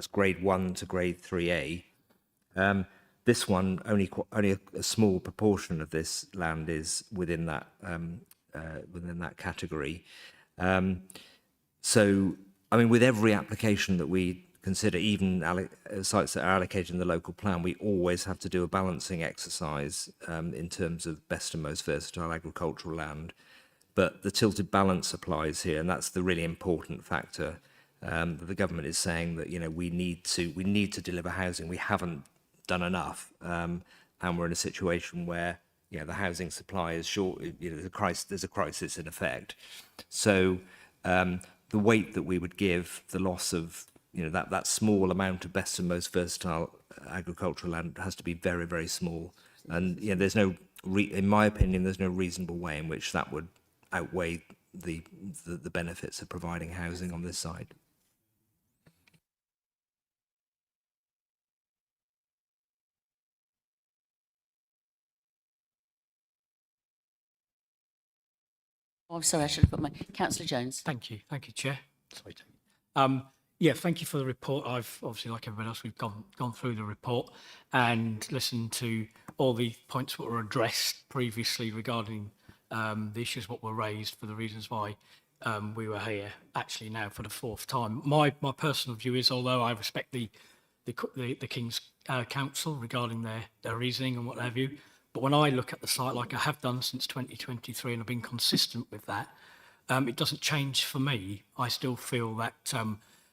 grade 1 to grade 3A. This one, only a small proportion of this land is within that category. So, I mean, with every application that we consider, even sites that are allocated in the local plan, we always have to do a balancing exercise in terms of best and most versatile agricultural land. But the tilted balance applies here, and that's the really important factor that the government is saying that, you know, we need to deliver housing. We haven't done enough, and we're in a situation where, you know, the housing supply is short. You know, there's a crisis in effect. So the weight that we would give the loss of, you know, that small amount of best and most versatile agricultural land has to be very, very small. And, you know, there's no, in my opinion, there's no reasonable way in which that would outweigh the benefits of providing housing on this site. Oh, I'm sorry, I should have put my... Councillor Jones. Thank you, Chair. Sorry, yeah, thank you for the report. I've obviously, like everyone else, we've gone through the report and listened to all the points that were addressed previously regarding the issues what were raised for the reasons why we were here actually now for the 4th time. My personal view is, although I respect the King's Council regarding their reasoning and what have you, but when I look at the site, like I have done since 2023, and I've been consistent with that, it doesn't change for me. I still feel that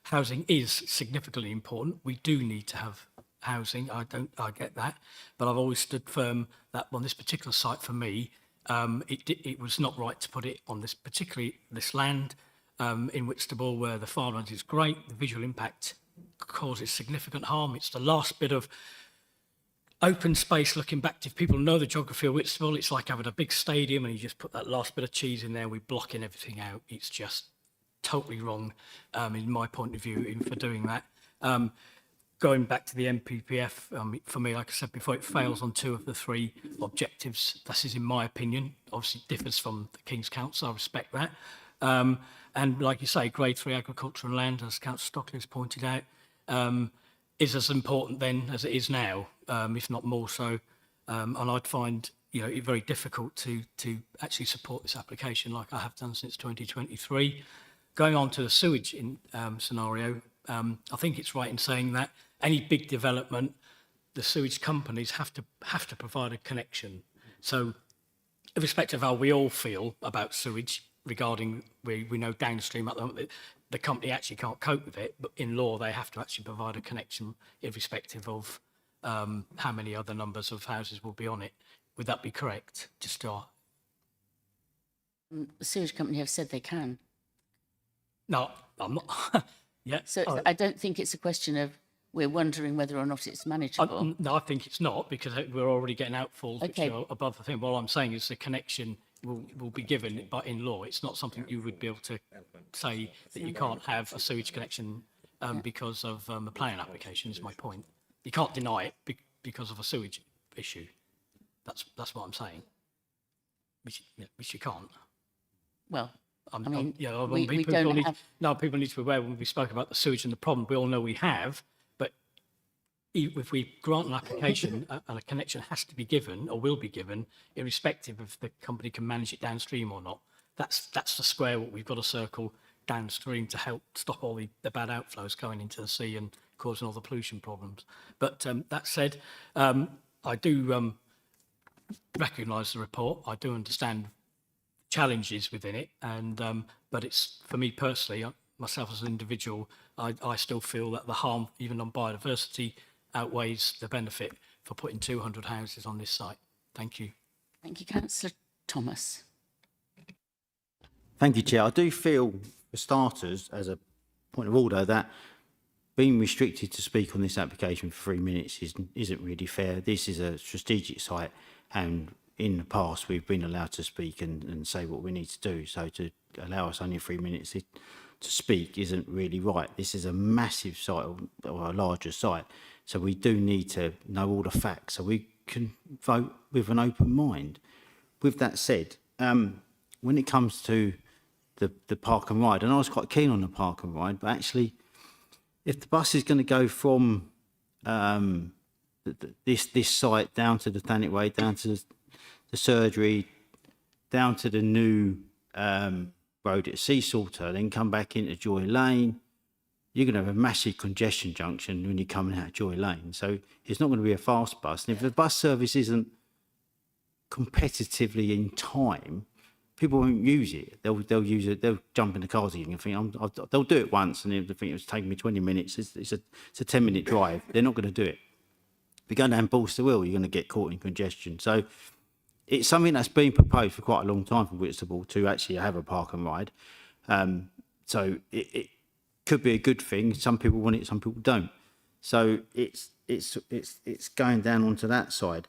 housing is significantly important. We do need to have housing. I get that, but I've always stood firm that on this particular site, for me, it was not right to put it on this land in Whitstable, where the farmland is great. The visual impact causes significant harm. It's the last bit of open space. Looking back, if people know the geography of Whitstable, it's like having a big stadium and you just put that last bit of cheese in there, we're blocking everything out. It's just totally wrong, in my point of view, for doing that. Going back to the MPPF, for me, like I said before, it fails on 2 of the 3 objectives. This is in my opinion. Obviously, it differs from the King's Council. I respect that. And like you say, grade 3 agricultural land, as Councillor Stockley has pointed out, is as important then as it is now, if not more so. And I'd find, you know, it very difficult to actually support this application like I have done since 2023. Going on to the sewage scenario, I think it's right in saying that any big development, the sewage companies have to provide a connection. So, irrespective of how we all feel about sewage, regarding we know downstream at the moment, the company actually can't cope with it, but in law they have to actually provide a connection, irrespective of how many other numbers of houses will be on it. Would that be correct? Just to... The sewage company have said they can. No, I'm not. Yeah. So I don't think it's a question of we're wondering whether or not it's manageable. No, I think it's not, because we're already getting outfalls which are above the thing. What I'm saying is the connection will be given, but in law, it's not something you would be able to say that you can't have a sewage connection because of a planning application, is my point. You can't deny it because of a sewage issue. That's what I'm saying. Which you can't. Well, people need to be aware when we spoke about the sewage and the problem. We all know we have, but if we grant an application and a connection has to be given or will be given, irrespective of the company can manage it downstream or not, that's the square what we've got to circle downstream to help stop all the bad outflows going into the sea and causing all the pollution problems. But that said, I do recognise the report. I do understand challenges within it, and but it's, for me personally, myself as an individual, I still feel that the harm, even on biodiversity, outweighs the benefit for putting 200 houses on this site. Thank you. Thank you, Councillor Thomas. Thank you, Chair. I do feel, for starters, as a point of order, that being restricted to speak on this application for 3 minutes isn't really fair. This is a strategic site, and in the past we've been allowed to speak and say what we need to do. So to allow us only 3 minutes to speak isn't really right. This is a massive site, or a larger site, so we do need to know all the facts so we can vote with an open mind. With that said, when it comes to the park and ride, and I was quite keen on the park and ride, but actually, if the bus is going to go from this site down to the Thanet Way, down to the surgery, down to the new road at Sea Salter, then come back into Joy Lane, you're going to have a massive congestion junction when you're coming out of Joy Lane. So it's not going to be a fast bus. And if the bus service isn't competitively in time, people won't use it. They'll use it. They'll jump in the cars and think, they'll do it once, and they'll think it's taking me 20 minutes. It's a 10-minute drive. They're not going to do it. If you're going down Bolster Hill, you're going to get caught in congestion. So it's something that's been proposed for quite a long time for Whitstable to actually have a park and ride. So it could be a good thing. Some people want it, some people don't. So it's going down onto that side.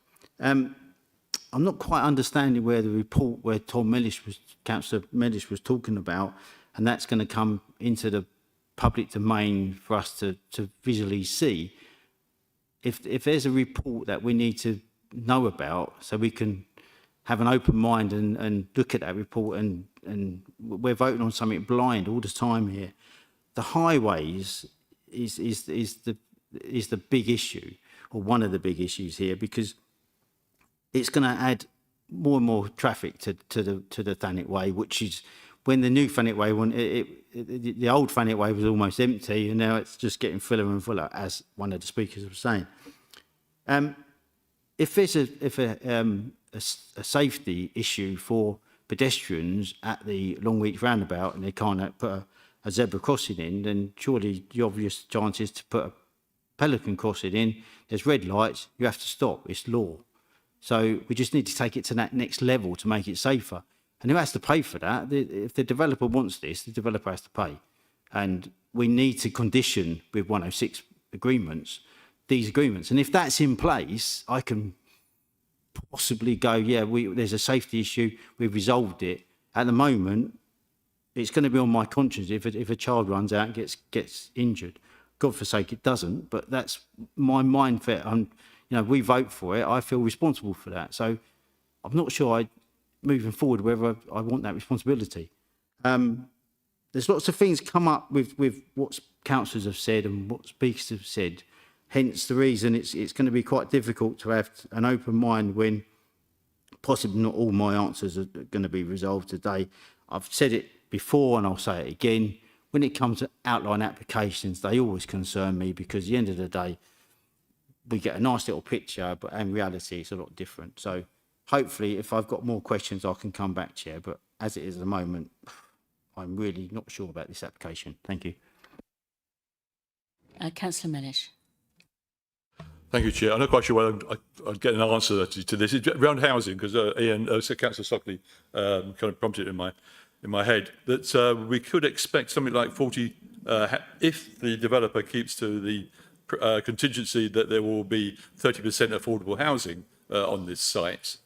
I'm not quite understanding where the report where Councillor Mellish was talking about, and that's going to come into the public domain for us to visually see. If there's a report that we need to know about, so we can have an open mind and look at that report, and we're voting on something blind all the time here. The highways is the big issue, or one of the big issues here, because it's going to add more and more traffic to the Thanet Way, which is when the new Thanet Way, the old Thanet Way was almost empty, and now it's just getting fuller and fuller, as one of the speakers was saying. If there's a safety issue for pedestrians at the Longreach roundabout, and they can't put a zebra crossing in, then surely the obvious chance is to put a pelican crossing in. There's red lights, you have to stop. It's law. So we just need to take it to that next level to make it safer. And who has to pay for that? If the developer wants this, the developer has to pay. And we need to condition with 106 agreements, these agreements. And if that's in place, I can possibly go, yeah, there's a safety issue, we've resolved it. At the moment, it's going to be on my conscience if a child runs out and gets injured. God forsake it doesn't, but that's my mindset. We vote for it. I feel responsible for that. So I'm not sure moving forward whether I want that responsibility. There's lots of things come up with what councillors have said and what speakers have said. Hence the reason it's going to be quite difficult to have an open mind when possibly not all my answers are going to be resolved today. I've said it before and I'll say it again. When it comes to outline applications, they always concern me, because at the end of the day, we get a nice little picture, but in reality, it's a lot different. So hopefully, if I've got more questions, I can come back to you. But as it is at the moment, I'm really not sure about this application. Thank you. Councillor Mellish. Thank you, Chair. I'm not quite sure whether I'd get an answer to this. It's around housing, because Councillor Stockley kind of prompted it in my head that we could expect something like 40 if the developer keeps to the contingency that there will be 30% affordable housing on this site.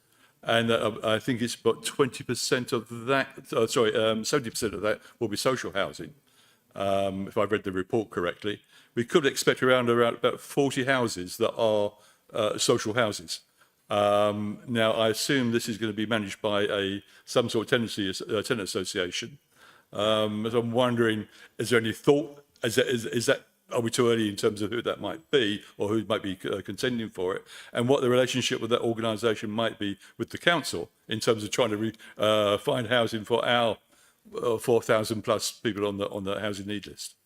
And I think it's about 20% of that, 70% of that will be social housing, if I've read the report correctly. We could expect around about 40 houses that are social houses. Now, I assume this is going to be managed by some sort of tenant association. So I'm wondering, is there any thought, are we too early in terms of who that might be, or who might be contending for it, and what the relationship with that organisation might be with the council in terms of trying to find housing for our 4,000 plus people on the housing need list?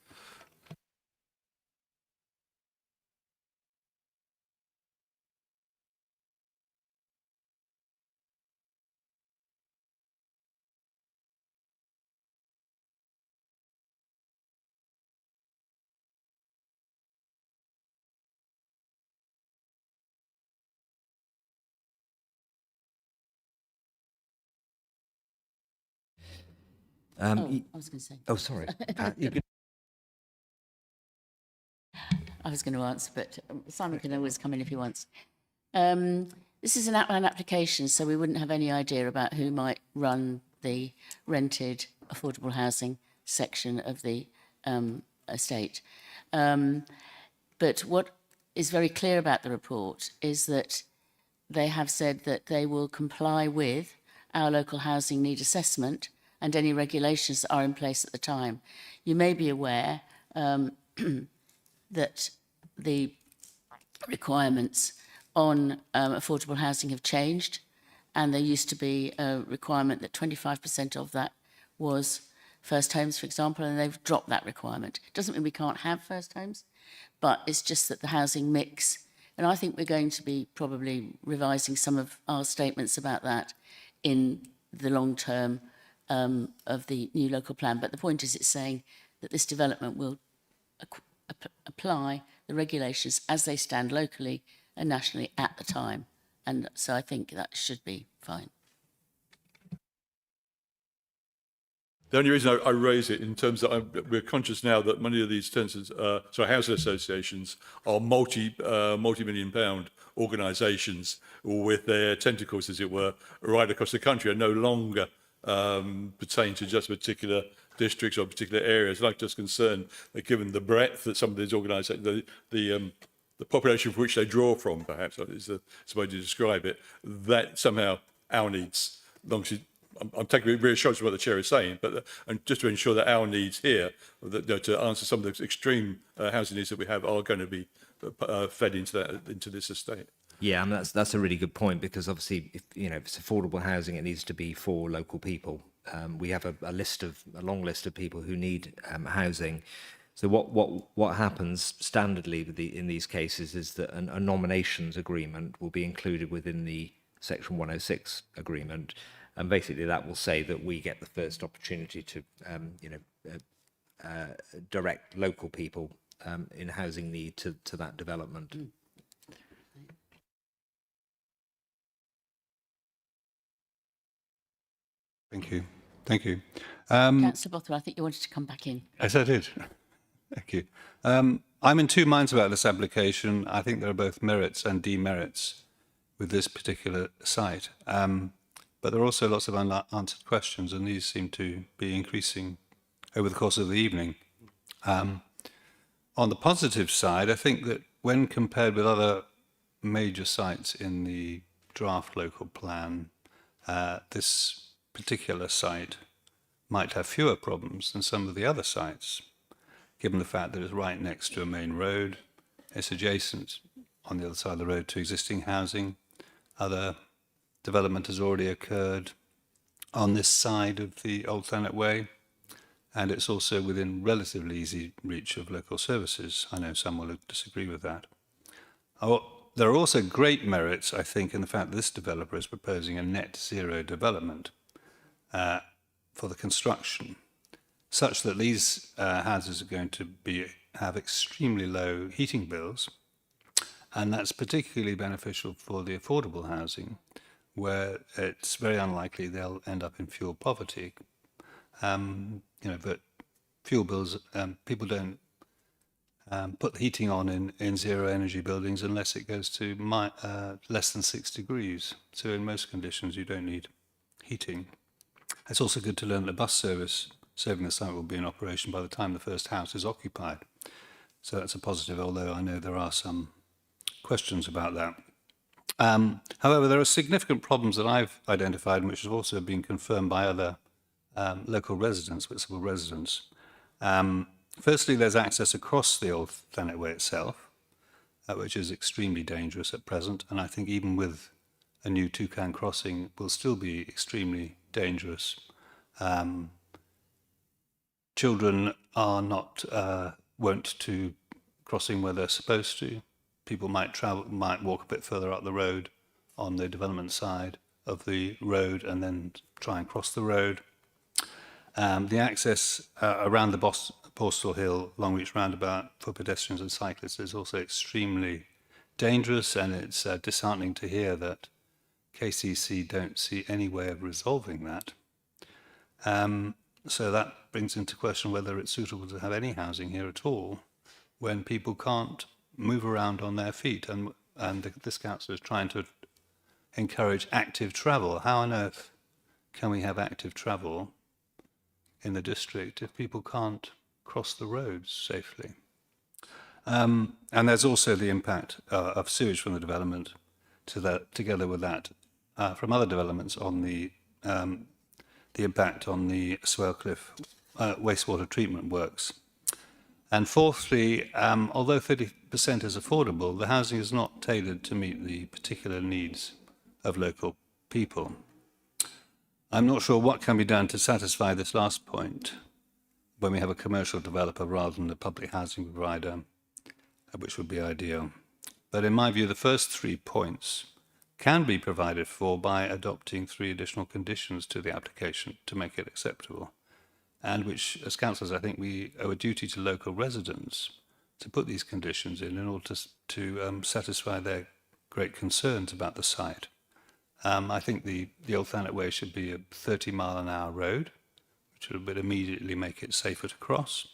I was going to say. Oh, sorry. I was going to answer, but Simon can always come in if he wants. This is an outline application, so we wouldn't have any idea about who might run the rented affordable housing section of the estate. But what is very clear about the report is that they have said that they will comply with our local housing need assessment and any regulations that are in place at the time. You may be aware that the requirements on affordable housing have changed, and there used to be a requirement that 25% of that was first homes, for example, and they've dropped that requirement. It doesn't mean we can't have first homes, but it's just that the housing mix, and I think we're going to be probably revising some of our statements about that in the long term of the new local plan. But the point is, it's saying that this development will apply the regulations as they stand locally and nationally at the time. And so I think that should be fine. The only reason I raise it in terms that we're conscious now that many of these housing associations are multi-million pound organisations with their tentacles, as it were, right across the country, and no longer pertain to just particular districts or particular areas. And I'm just concerned that given the breadth that some of these organisations, the population for which they draw from, perhaps is the way to describe it, that somehow our needs, I'm taking reassurance from what the chair is saying, but and just to ensure that our needs here, that, to answer some of the extreme housing needs that we have, are going to be fed into this estate. Yeah, and that's a really good point, because obviously, if it's affordable housing, it needs to be for local people. We have a long list of people who need housing. So what happens standardly in these cases is that a nominations agreement will be included within the Section 106 agreement. And basically that will say that we get the first opportunity to, direct local people in housing need to that development. Thank you. Thank you. Councillor Bothwell, I think you wanted to come back in. Yes, I did. Thank you. I'm in two minds about this application. I think there are both merits and demerits with this particular site. But there are also lots of unanswered questions, and these seem to be increasing over the course of the evening. On the positive side, I think that when compared with other major sites in the draft local plan, this particular site might have fewer problems than some of the other sites, given the fact that it's right next to a main road, it's adjacent on the other side of the road to existing housing, other development has already occurred on this side of the Old Thanet Way, and it's also within relatively easy reach of local services. I know some will disagree with that. There are also great merits, I think, in the fact that this developer is proposing a net zero development for the construction, such that these houses are going to have extremely low heating bills, and that's particularly beneficial for the affordable housing, where it's very unlikely they'll end up in fuel poverty. But fuel bills, people don't put the heating on in zero energy buildings unless it goes to less than 6 degrees. So in most conditions, you don't need heating. It's also good to learn that the bus service serving the site will be in operation by the time the first house is occupied. So that's a positive, although I know there are some questions about that. However, there are significant problems that I've identified, which have also been confirmed by other local residents, Whitstable residents. Firstly, there's access across the Old Thanet Way itself, which is extremely dangerous at present, and I think even with a new Toucan crossing will still be extremely dangerous. Children are not wont to crossing where they're supposed to. People might walk a bit further up the road on the development side of the road and then try and cross the road. The access around the Borstal Hill Longreach roundabout for pedestrians and cyclists is also extremely dangerous, and it's disheartening to hear that KCC don't see any way of resolving that. So that brings into question whether it's suitable to have any housing here at all when people can't move around on their feet, and this council is trying to encourage active travel. How on earth can we have active travel in the district if people can't cross the roads safely? And there's also the impact of sewage from the development together with that from other developments on the the impact on the Swellcliffe wastewater treatment works. And fourthly, although 30% is affordable, the housing is not tailored to meet the particular needs of local people. I'm not sure what can be done to satisfy this last point when we have a commercial developer rather than a public housing provider, which would be ideal. But in my view, the first 3 points can be provided for by adopting 3 additional conditions to the application to make it acceptable, and which, as councillors, I think we owe a duty to local residents to put these conditions in order to satisfy their great concerns about the site. I think the Old Thanet Way should be a 30-mile-an-hour road, which would immediately make it safer to cross.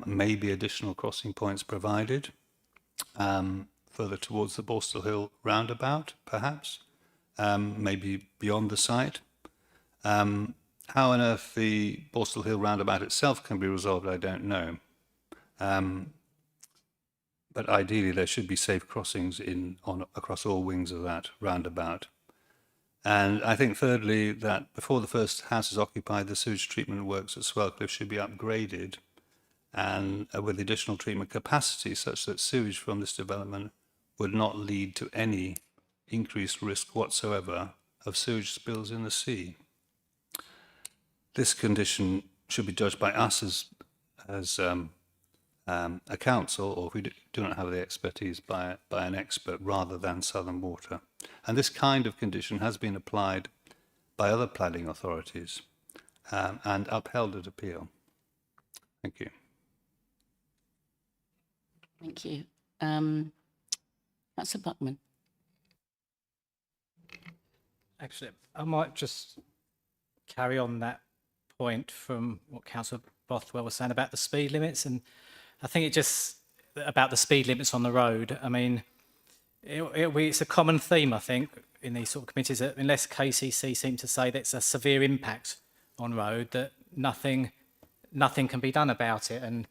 Maybe additional crossing points provided further towards the Borstal Hill roundabout, perhaps, maybe beyond the site. How on earth the Borstal Hill roundabout itself can be resolved, I don't know. But ideally, there should be safe crossings across all wings of that roundabout. And I think, thirdly, that before the first house is occupied, the sewage treatment works at Swellcliffe should be upgraded and with additional treatment capacity such that sewage from this development would not lead to any increased risk whatsoever of sewage spills in the sea. This condition should be judged by us as a council, or if we do not have the expertise, by an expert rather than Southern Water. And this kind of condition has been applied by other planning authorities and upheld at appeal. Thank you. Thank you. Councillor Buckman. Actually, I might just carry on that point from what Councillor Bothwell was saying about the speed limits, and I think it just about the speed limits on the road. I mean, it's a common theme, I think, in these sort of committees, that unless KCC seem to say that it's a severe impact on road, that nothing can be done about it. And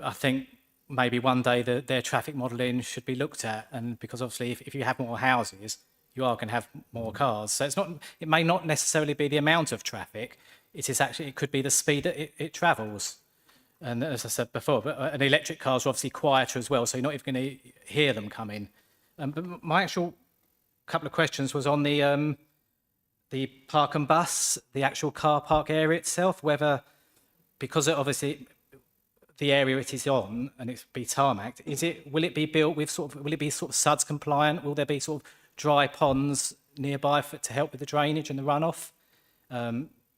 I think maybe one day their traffic modelling should be looked at, and because obviously if you have more houses, you are going to have more cars. So it may not necessarily be the amount of traffic. It could be the speed that it travels. And as I said before, an electric cars are obviously quieter as well, so you're not even going to hear them come in. But my actual couple of questions was on the park and bus, the actual car park area itself, whether, because obviously the area it is on and it's be tarmacked, will it be built with will it be sort of SUDS compliant? Will there be sort of dry ponds nearby to help with the drainage and the runoff?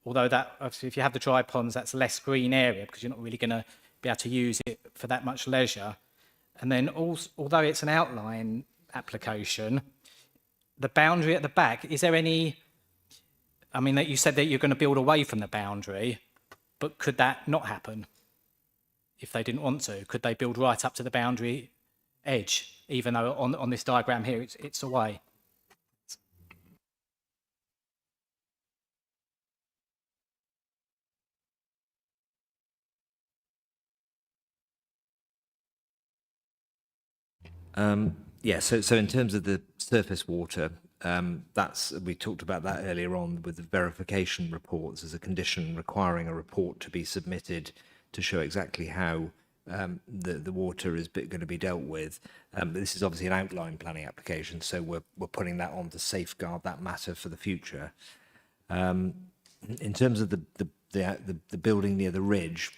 Although that, obviously, if you have the dry ponds, that's less green area because you're not really going to be able to use it for that much leisure. And then also, although it's an outline application, the boundary at the back, is there any, I mean, you said that you're going to build away from the boundary, but could that not happen if they didn't want to? Could they build right up to the boundary edge, even though on this diagram here it's away? So in terms of the surface water, we talked about that earlier on with the verification reports as a condition requiring a report to be submitted to show exactly how the water is going to be dealt with. This is obviously an outline planning application, so we're putting that on to safeguard that matter for the future. In terms of the building near the ridge,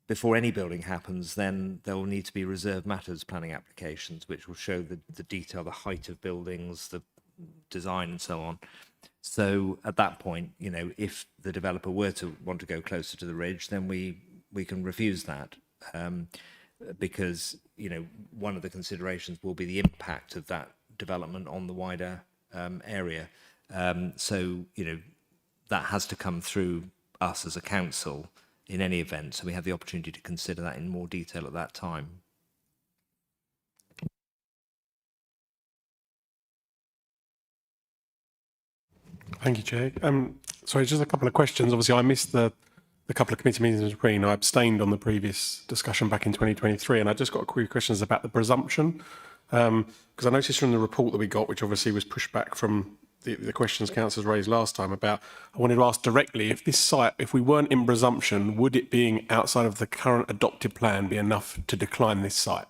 before any building happens, then there will need to be reserved matters planning applications, which will show the detail, the height of buildings, the design and so on. So at that point, if the developer were to want to go closer to the ridge, then we can refuse that because, one of the considerations will be the impact of that development on the wider area. So that has to come through us as a council in any event, so we have the opportunity to consider that in more detail at that time. Thank you, Chair. Sorry, just a couple of questions. Obviously, I missed the couple of committee meetings in between. I abstained on the previous discussion back in 2023, and I just got a few questions about the presumption. Because I noticed from the report that we got, which obviously was pushed back from the questions councillors raised last time about, I wanted to ask directly, if this site, if we weren't in presumption, would it being outside of the current adopted plan be enough to decline this site?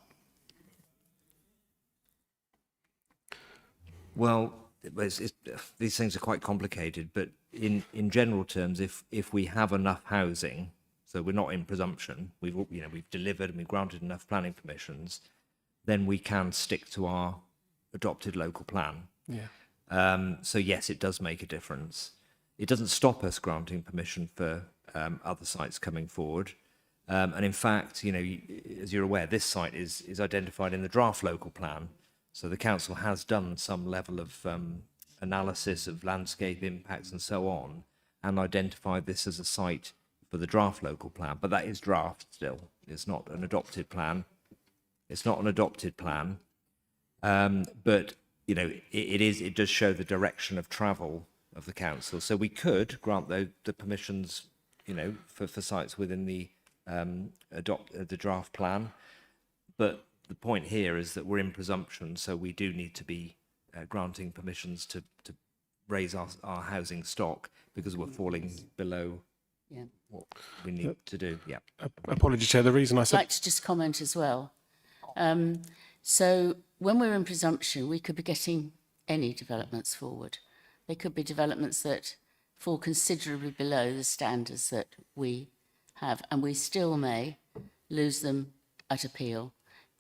Well, these things are quite complicated, but in general terms, if we have enough housing, so we're not in presumption, we've delivered and we've granted enough planning permissions, then we can stick to our adopted local plan. Yeah. So yes, it does make a difference. It doesn't stop us granting permission for other sites coming forward. And in fact, as you're aware, this site is identified in the draft local plan. So the council has done some level of analysis of landscape impacts and so on, and identified this as a site for the draft local plan. But that is draft still. It's not an adopted plan. It's not an adopted plan. But it does show the direction of travel of the council. So we could grant the permissions, for sites within the draft plan. But the point here is that we're in presumption, so we do need to be granting permissions to raise our housing stock because we're falling below what we need to do. Yeah. Apologies, Chair. The reason I said... I'd like to just comment as well. So when we're in presumption, we could be getting any developments forward. They could be developments that fall considerably below the standards that we have, and we still may lose them at appeal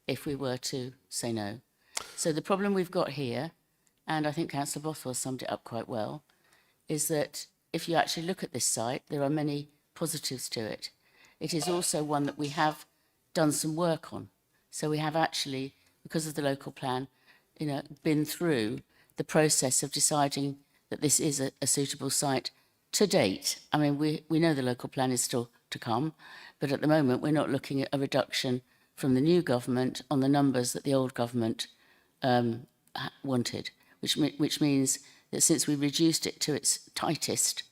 if we were to say no. So the problem we've got here, and I think Councillor Bothwell summed it up quite well, is that if you actually look at this site, there are many positives to it. It is also one that we have done some work on. So we have actually, because of the local plan, been through the process of deciding that this is a suitable site to date. I mean, we know the local plan is still to come, but at the moment we're not looking at a reduction from the new government on the numbers that the old government wanted, which means that since we reduced it to its tightest,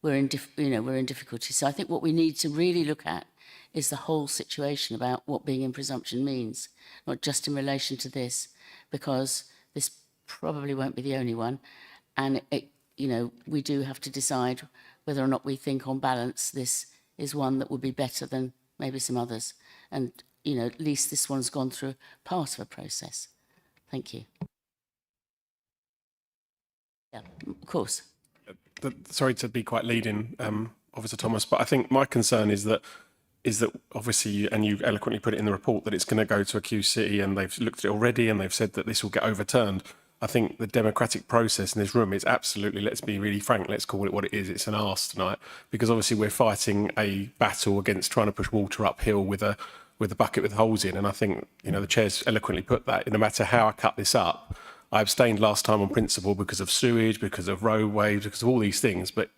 we're in difficulty. So I think what we need to really look at is the whole situation about what being in presumption means, not just in relation to this, because this probably won't be the only one, and we do have to decide whether or not we think on balance this is one that would be better than maybe some others, and at least this one's gone through part of a process. Thank you. Yeah, of course. Sorry to be quite leading, Officer Thomas, but I think my concern is that obviously, and you eloquently put it in the report, that it's going to go to a QC and they've looked at it already and they've said that this will get overturned. I think the democratic process in this room is absolutely, let's be really frank, let's call it what it is. It's an arse tonight, because obviously we're fighting a battle against trying to push water uphill with a bucket with holes in. And I think, the Chair's eloquently put that, no matter how I cut this up, I abstained last time on principle because of sewage, because of roadways, because of all these things. But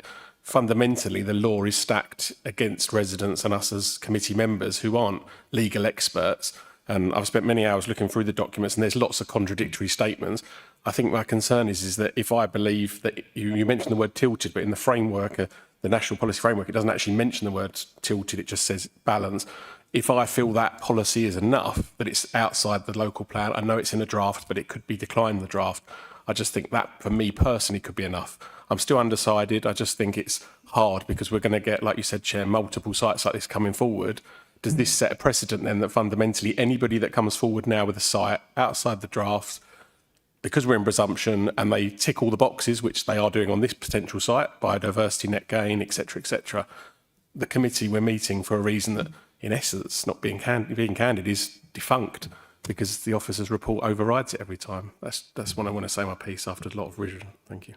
fundamentally, the law is stacked against residents and us as committee members who aren't legal experts. And I've spent many hours looking through the documents, and there's lots of contradictory statements. I think my concern is that if I believe that you mentioned the word tilted, but in the framework, the national policy framework, it doesn't actually mention the word tilted, it just says balance. If I feel that policy is enough, that it's outside the local plan, I know it's in a draft, but it could be declined in the draft. I just think that, for me personally, could be enough. I'm still undecided. I just think it's hard because we're going to get, like you said, Chair, multiple sites like this coming forward. Does this set a precedent then that fundamentally anybody that comes forward now with a site outside the draft, because we're in presumption and they tick all the boxes, which they are doing on this potential site, biodiversity, net gain, etc., the committee we're meeting for a reason that, in essence, not being candid, is defunct because the officer's report overrides it every time. That's when I want to say my piece after a lot of revision. Thank you.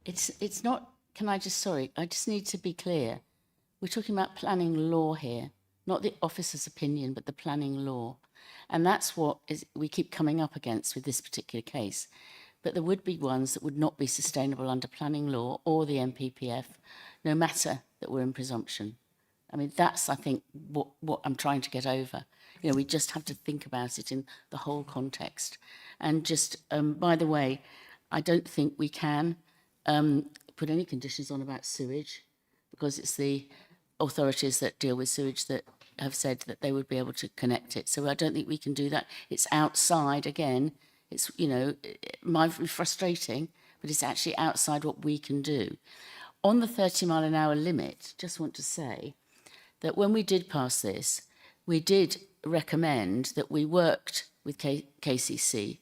It's not. I just need to be clear. We're talking about planning law here, not the officer's opinion, but the planning law. And that's what we keep coming up against with this particular case. But there would be ones that would not be sustainable under planning law or the NPPF, no matter that we're in presumption. I mean, that's, I think, what I'm trying to get over. We just have to think about it in the whole context. And just, by the way, I don't think we can put any conditions on about sewage, because it's the authorities that deal with sewage that have said that they would be able to connect it. So I don't think we can do that. It's outside again. It's, you know, it might be frustrating, but it's actually outside what we can do. On the 30-mile-an-hour limit, just want to say that when we did pass this, we did recommend that we worked with KCC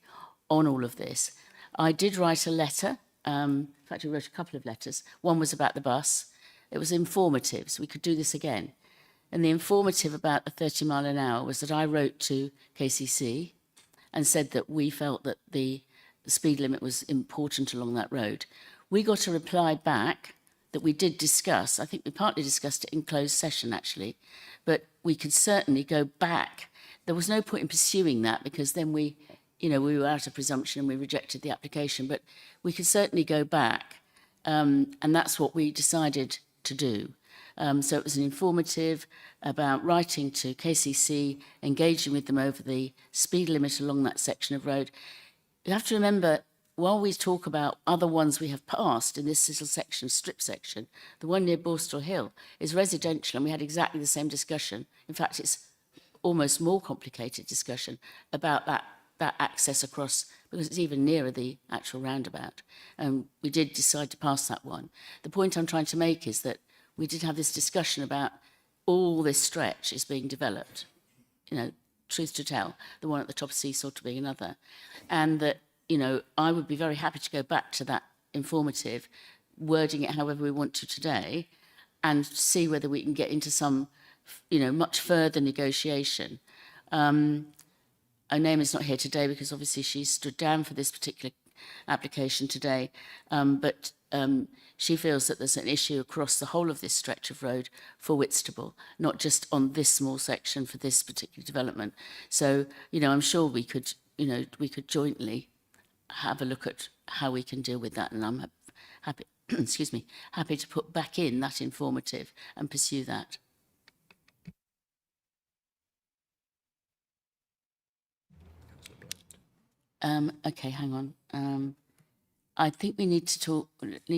on all of this. I did write a letter. In fact, I wrote a couple of letters. One was about the bus. It was informative, so we could do this again. And the informative about the 30 mile an hour was that I wrote to KCC and said that we felt that the speed limit was important along that road. We got a reply back that we did discuss. I think we partly discussed it in closed session, actually, but we could certainly go back. There was no point in pursuing that because then we were out of presumption and we rejected the application, but we could certainly go back, and that's what we decided to do. So it was an informative about writing to KCC, engaging with them over the speed limit along that section of road. You have to remember, while we talk about other ones we have passed in this little section, strip section, the one near Borstal Hill is residential, and we had exactly the same discussion. In fact, it's almost more complicated discussion about that access across, because it's even nearer the actual roundabout. And we did decide to pass that one. The point I'm trying to make is that we did have this discussion about all this stretch is being developed. You know, truth to tell, the one at the top of Seesaw to being another. And that, you know, I would be very happy to go back to that informative, wording it however we want to today, and see whether we can get into some, you know, much further negotiation. Naomi is not here today because obviously she stood down for this particular application today, but she feels that there's an issue across the whole of this stretch of road for Whitstable, not just on this small section for this particular development. So, you know, I'm sure we could jointly have a look at how we can deal with that, and I'm happy, excuse me, happy to put back in that informative and pursue that. Okay, hang on. I think we need to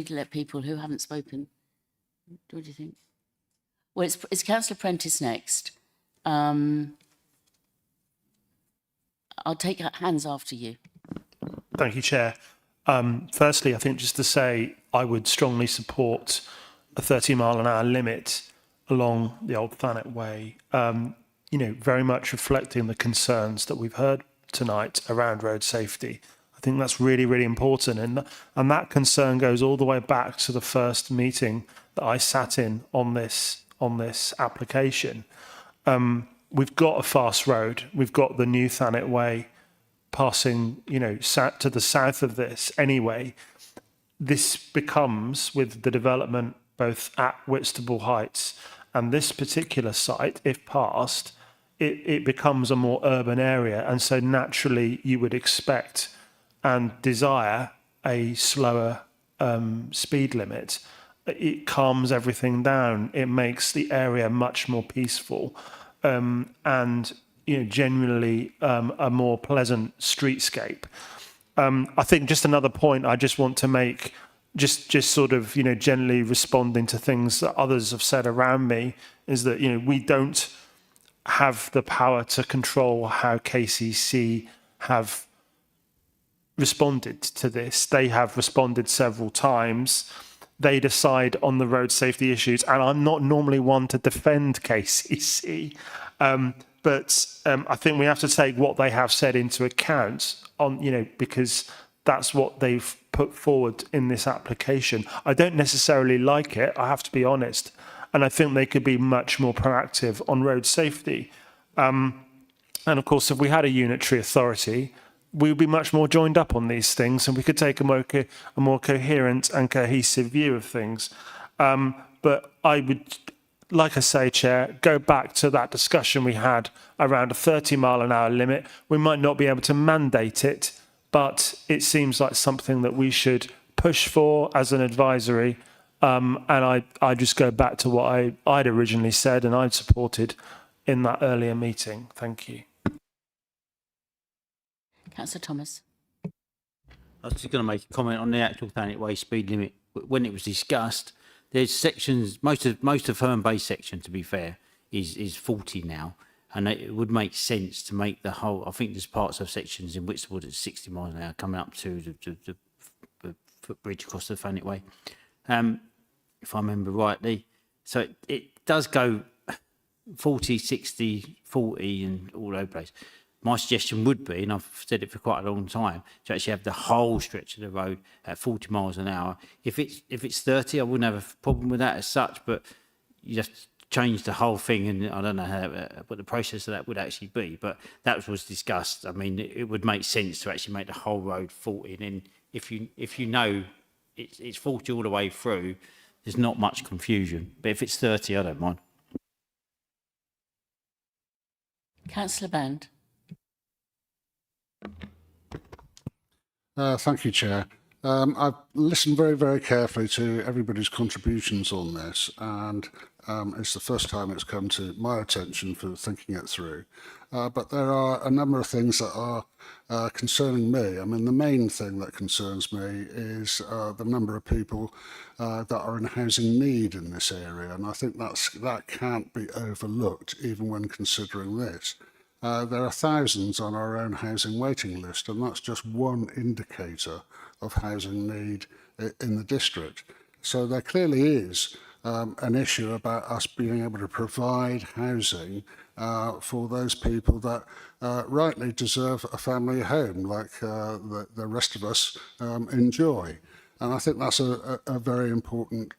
let people who haven't spoken. What do you think? Well, it's Councillor Prentice next. I'll take hands after you. Thank you, Chair. Firstly, I think just to say I would strongly support a 30 mile an hour limit along the Old Thanet Way, you know, very much reflecting the concerns that we've heard tonight around road safety. I think that's really, really important. And that concern goes all the way back to the first meeting that I sat in on this application. We've got a fast road. We've got the new Thanet Way passing, you know, to the south of this anyway. This becomes, with the development both at Whitstable Heights and this particular site, if passed, it becomes a more urban area. And so naturally you would expect and desire a slower speed limit. It calms everything down. It makes the area much more peaceful and, you know, genuinely a more pleasant streetscape. I think just another point I just want to make, just sort of, you know, generally responding to things that others have said around me, is that, you know, we don't have the power to control how KCC have responded to this. They have responded several times. They decide on the road safety issues, and I'm not normally one to defend KCC, but I think we have to take what they have said into account on, you know, because that's what they've put forward in this application. I don't necessarily like it, I have to be honest, and I think they could be much more proactive on road safety. And of course, if we had a unitary authority, we would be much more joined up on these things, and we could take a more coherent and cohesive view of things. But I would, like I say, Chair, go back to that discussion we had around a 30 mile an hour limit. We might not be able to mandate it, but it seems like something that we should push for as an advisory. And I just go back to what I'd originally said and I'd supported in that earlier meeting. Thank you. Councillor Thomas. I was just going to make a comment on the actual Thanet Way speed limit. When it was discussed, there's sections, most of Herne Bay section, to be fair, is 40 now. And it would make sense to make the whole, I think there's parts of sections in Whitstable that's 60 miles an hour coming up to the footbridge across the Thanet Way, if I remember rightly. So it does go 40, 60, 40 and all over the place. My suggestion would be, and I've said it for quite a long time, to actually have the whole stretch of the road at 40 miles an hour. If it's 30, I wouldn't have a problem with that as such, but you have to change the whole thing, and I don't know what the process of that would actually be, but that was discussed. I mean, it would make sense to actually make the whole road 40, and then if you know it's 40 all the way through, there's not much confusion. But if it's 30, I don't mind. Councillor Band. Thank you, Chair. I've listened very, very carefully to everybody's contributions on this, and it's the first time it's come to my attention for thinking it through. But there are a number of things that are concerning me. I mean, the main thing that concerns me is the number of people that are in housing need in this area, and I think that can't be overlooked even when considering this. There are thousands on our own housing waiting list, and that's just one indicator of housing need in the district. So there clearly is an issue about us being able to provide housing for those people that rightly deserve a family home, like the rest of us enjoy. And I think that's a very important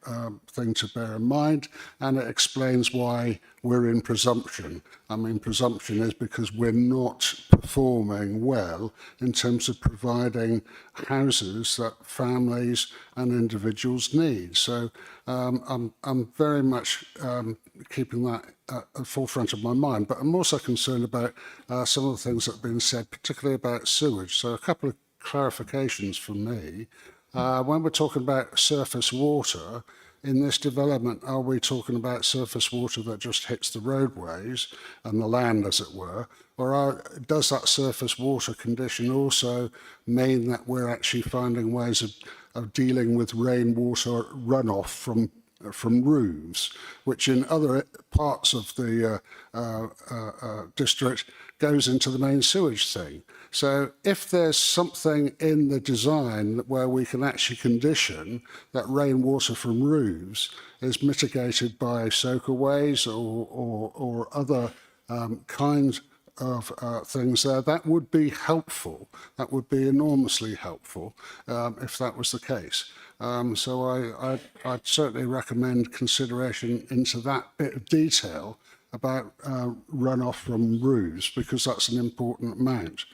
thing to bear in mind, and it explains why we're in presumption. I mean, presumption is because we're not performing well in terms of providing houses that families and individuals need. So I'm very much keeping that at the forefront of my mind, but I'm also concerned about some of the things that have been said, particularly about sewage. So a couple of clarifications from me. When we're talking about surface water, in this development, are we talking about surface water that just hits the roadways and the land, as it were? Or does that surface water condition also mean that we're actually finding ways of dealing with rainwater runoff from roofs, which in other parts of the district goes into the main sewage thing? So if there's something in the design where we can actually condition that rainwater from roofs is mitigated by soakaways or other kinds of things there, that would be helpful. That would be enormously helpful if that was the case. So I'd certainly recommend consideration into that bit of detail about runoff from roofs, because that's an important amount.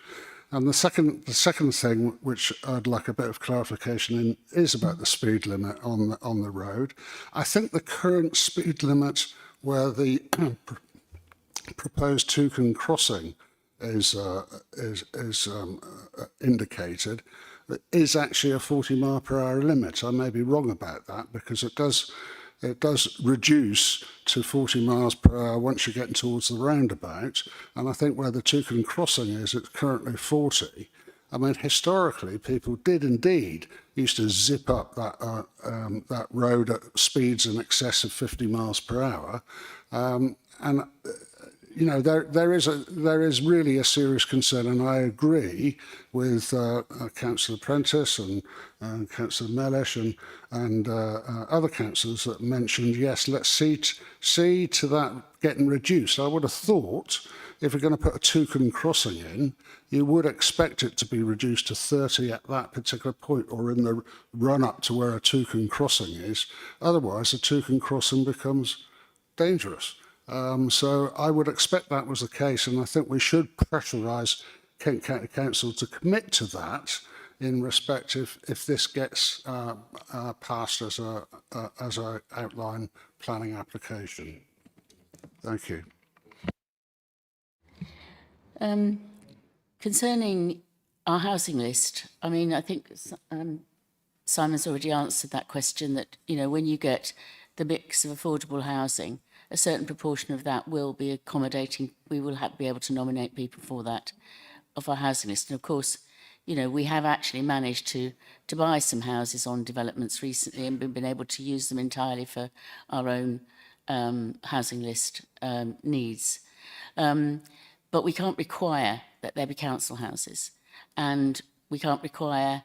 And the second thing, which I'd like a bit of clarification in, is about the speed limit on the road. I think the current speed limit where the proposed Toucan crossing is indicated is actually a 40-mile-per-hour limit. I may be wrong about that, because it does reduce to 40 miles per hour once you get towards the roundabout. And I think where the Toucan crossing is, it's currently 40. I mean, historically, people did indeed used to zip up that road at speeds in excess of 50 miles per hour. You know, there is really a serious concern, and I agree with Councillor Prentice and Councillor Mellish and other councillors that mentioned, yes, let's see to that getting reduced. I would have thought if we're going to put a Toucan crossing in, you would expect it to be reduced to 30 at that particular point, or in the run up to where a Toucan crossing is. Otherwise, a Toucan crossing becomes dangerous. So I would expect that was the case, and I think we should pressurise Kent County Council to commit to that in respect if this gets passed as a outline planning application. Thank you. Concerning our housing list, I mean, I think Simon's already answered that question, that, you know, when you get the mix of affordable housing, a certain proportion of that will be accommodating. We will be able to nominate people for that of our housing list. And of course, you know, we have actually managed to buy some houses on developments recently and been able to use them entirely for our own housing list needs. But we can't require that there be council houses, and we can't require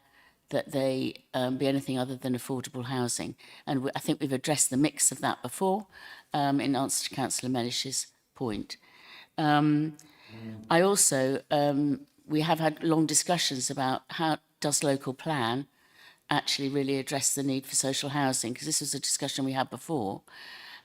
that they be anything other than affordable housing. And I think we've addressed the mix of that before in answer to Councillor Mellish's point. I also, we have had long discussions about how does local plan actually really address the need for social housing, because this was a discussion we had before.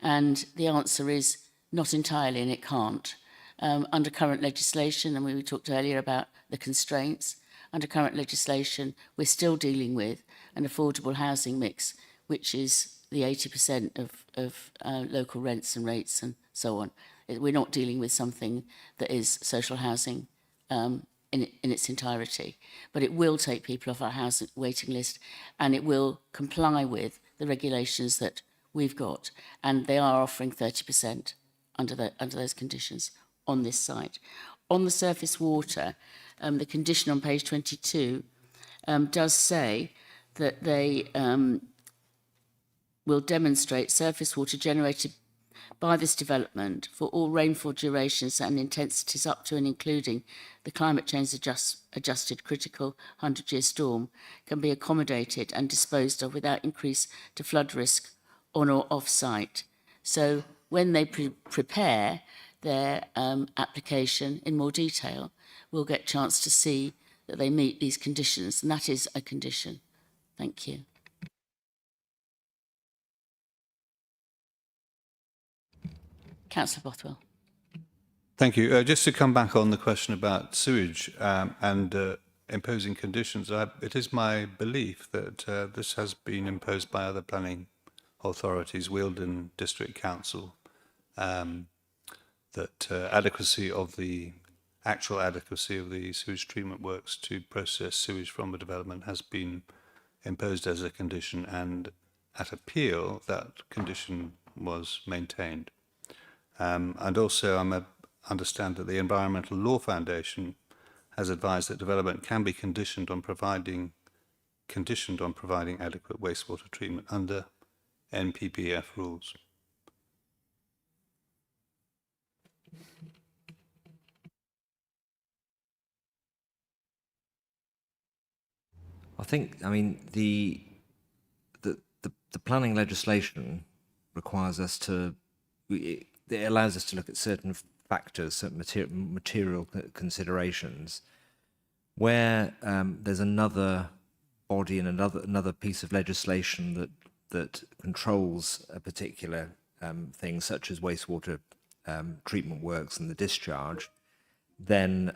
And the answer is not entirely, and it can't. Under current legislation, and we talked earlier about the constraints, under current legislation, we're still dealing with an affordable housing mix, which is the 80% of local rents and rates and so on. We're not dealing with something that is social housing in its entirety. But it will take people off our housing waiting list, and it will comply with the regulations that we've got. And they are offering 30% under those conditions on this site. On the surface water, the condition on page 22 does say that they will demonstrate surface water generated by this development for all rainfall durations and intensities up to and including the climate change adjusted critical 100-year storm can be accommodated and disposed of without increase to flood risk on or off site. So when they prepare their application in more detail, we'll get a chance to see that they meet these conditions, and that is a condition. Thank you. Councillor Bothwell. Thank you. Just to come back on the question about sewage and imposing conditions, it is my belief that this has been imposed by other planning authorities, Wealdon District Council, that actual adequacy of the sewage treatment works to process sewage from the development has been imposed as a condition, and at appeal that condition was maintained. And also I understand that the Environmental Law Foundation has advised that development can be conditioned on providing adequate wastewater treatment under NPPF rules. I mean, the planning legislation requires us to, it allows us to look at certain factors, certain material considerations, where there's another body and another piece of legislation that controls a particular thing, such as wastewater treatment works and the discharge, then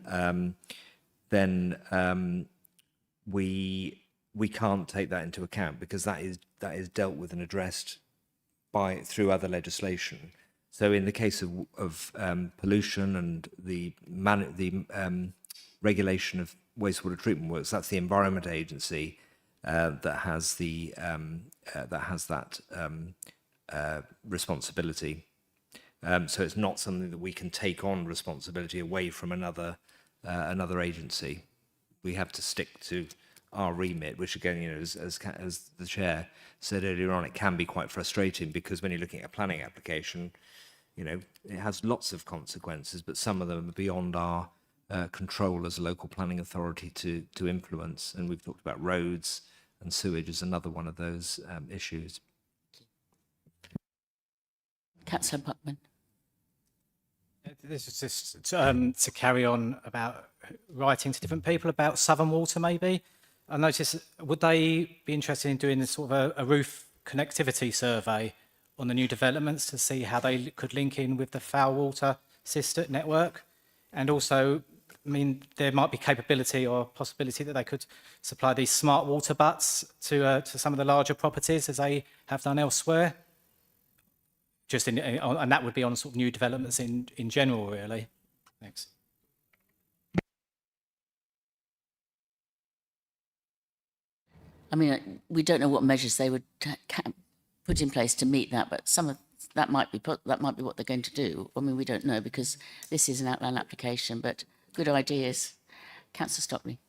we can't take that into account, because that is dealt with and addressed through other legislation. So in the case of pollution and the regulation of wastewater treatment works, that's the Environment Agency that has that responsibility. So it's not something that we can take on responsibility away from another agency. We have to stick to our remit, which again, as the chair said earlier on, it can be quite frustrating, because when you're looking at a planning application, it has lots of consequences, but some of them are beyond our control as a local planning authority to influence. And we've talked about roads, and sewage is another one of those issues. Councillor Buckman. This is just to carry on about writing to different people about Southern Water, maybe. I noticed, would they be interested in doing sort of a roof connectivity survey on the new developments to see how they could link in with the foul water system network? And also, I mean, there might be capability or possibility that they could supply these smart water butts to some of the larger properties, as they have done elsewhere. Just and that would be on sort of new developments in general, really. Thanks. I mean, we don't know what measures they would put in place to meet that, but some of that might be what they're going to do. I mean, we don't know, because this is an outline application, but good ideas. Councillor Stockley.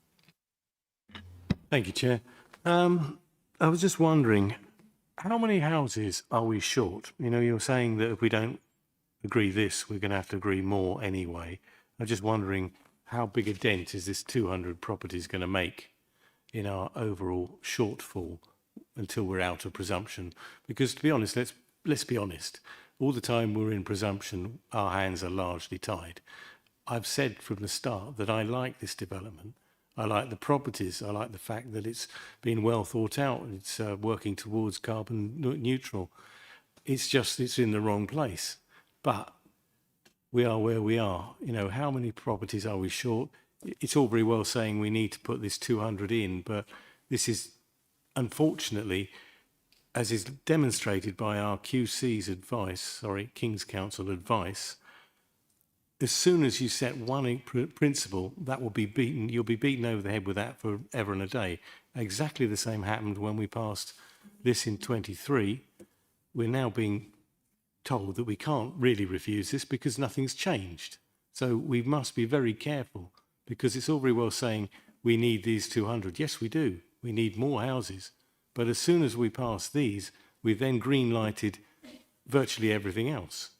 Thank you, Chair. I was just wondering, how many houses are we short? You know, you're saying that if we don't agree this, we're going to have to agree more anyway. I'm just wondering how big a dent is this 200 properties going to make in our overall shortfall until we're out of presumption? Because to be honest, let's be honest, all the time we're in presumption, our hands are largely tied. I've said from the start that I like this development. I like the properties. I like the fact that it's been well thought out. It's working towards carbon neutral. It's just it's in the wrong place. But we are where we are. You know, how many properties are we short? It's all very well saying we need to put this 200 in, but this is, unfortunately, as is demonstrated by our QC's advice, King's Council advice, as soon as you set one principle, that will be beaten. You'll be beaten over the head with that forever and a day. Exactly the same happened when we passed this in 23. We're now being told that we can't really refuse this because nothing's changed. So we must be very careful, because it's all very well saying we need these 200. Yes, we do. We need more houses. But as soon as we pass these, we've then green-lighted virtually everything else.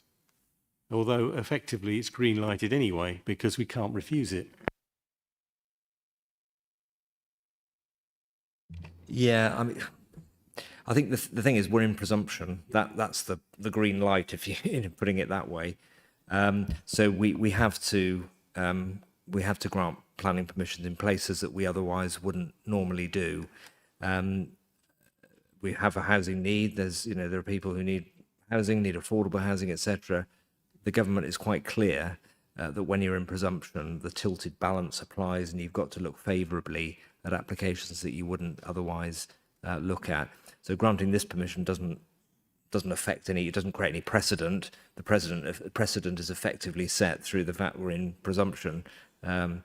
Although effectively it's green-lighted anyway because we can't refuse it. Yeah, I mean, I think the thing is we're in presumption. That's the green light, if you putting it that way. So we have to grant planning permissions in places that we otherwise wouldn't normally do. We have a housing need. There are people who need housing, need affordable housing, etc. The government is quite clear that when you're in presumption, the tilted balance applies, and you've got to look favourably at applications that you wouldn't otherwise look at. So granting this permission doesn't affect any. It doesn't create any precedent. The precedent is effectively set through the fact we're in presumption, and